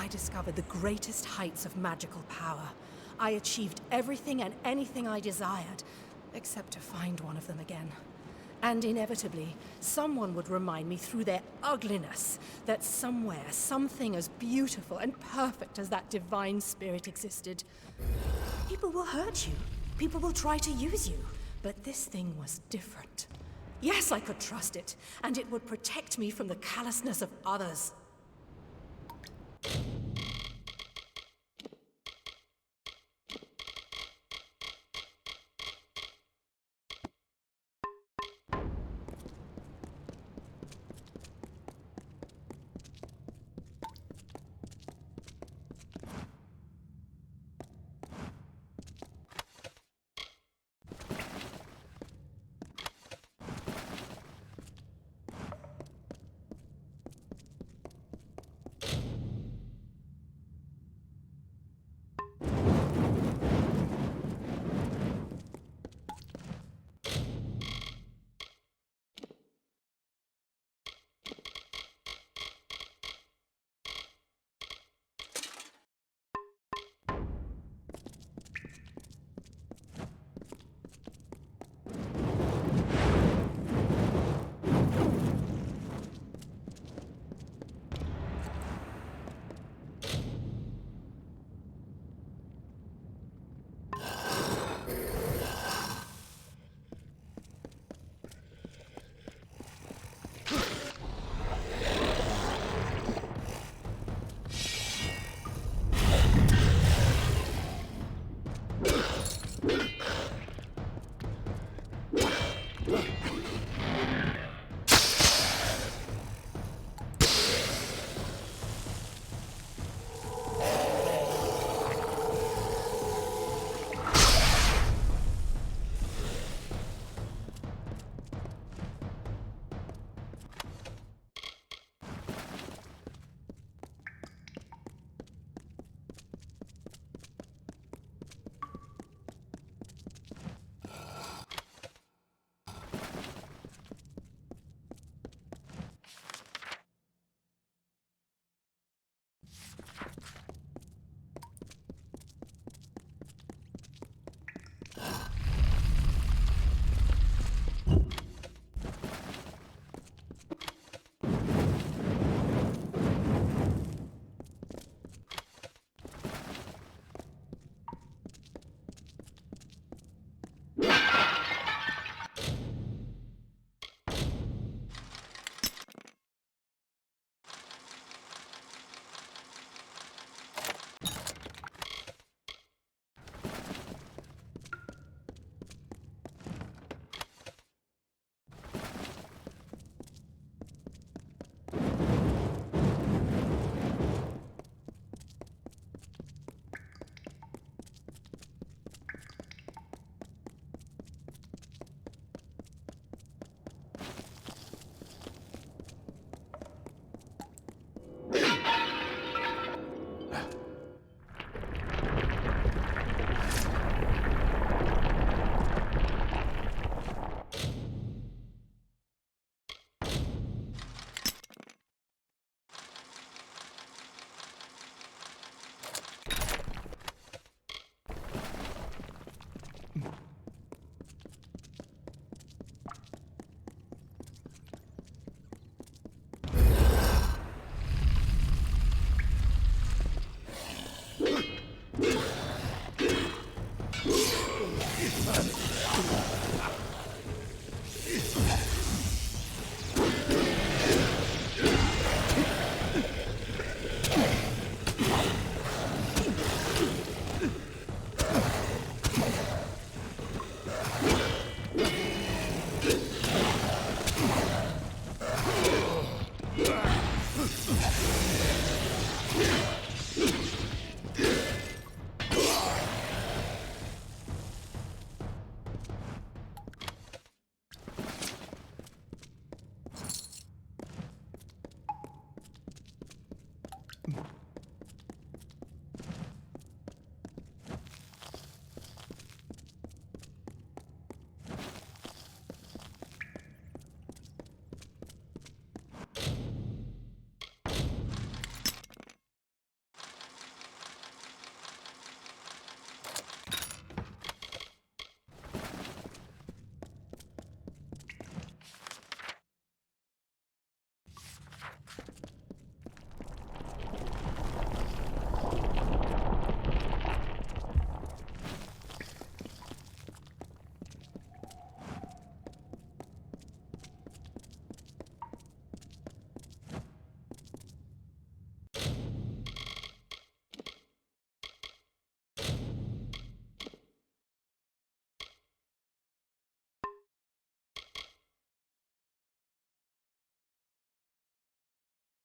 I discovered the greatest heights of magical power. I achieved everything and anything I desired, except to find one of them again. And inevitably, someone would remind me through their ugliness that somewhere, something as beautiful and perfect as that divine spirit existed. People will hurt you. People will try to use you. But this thing was different. Yes, I could trust it, and it would protect me from the callousness of others.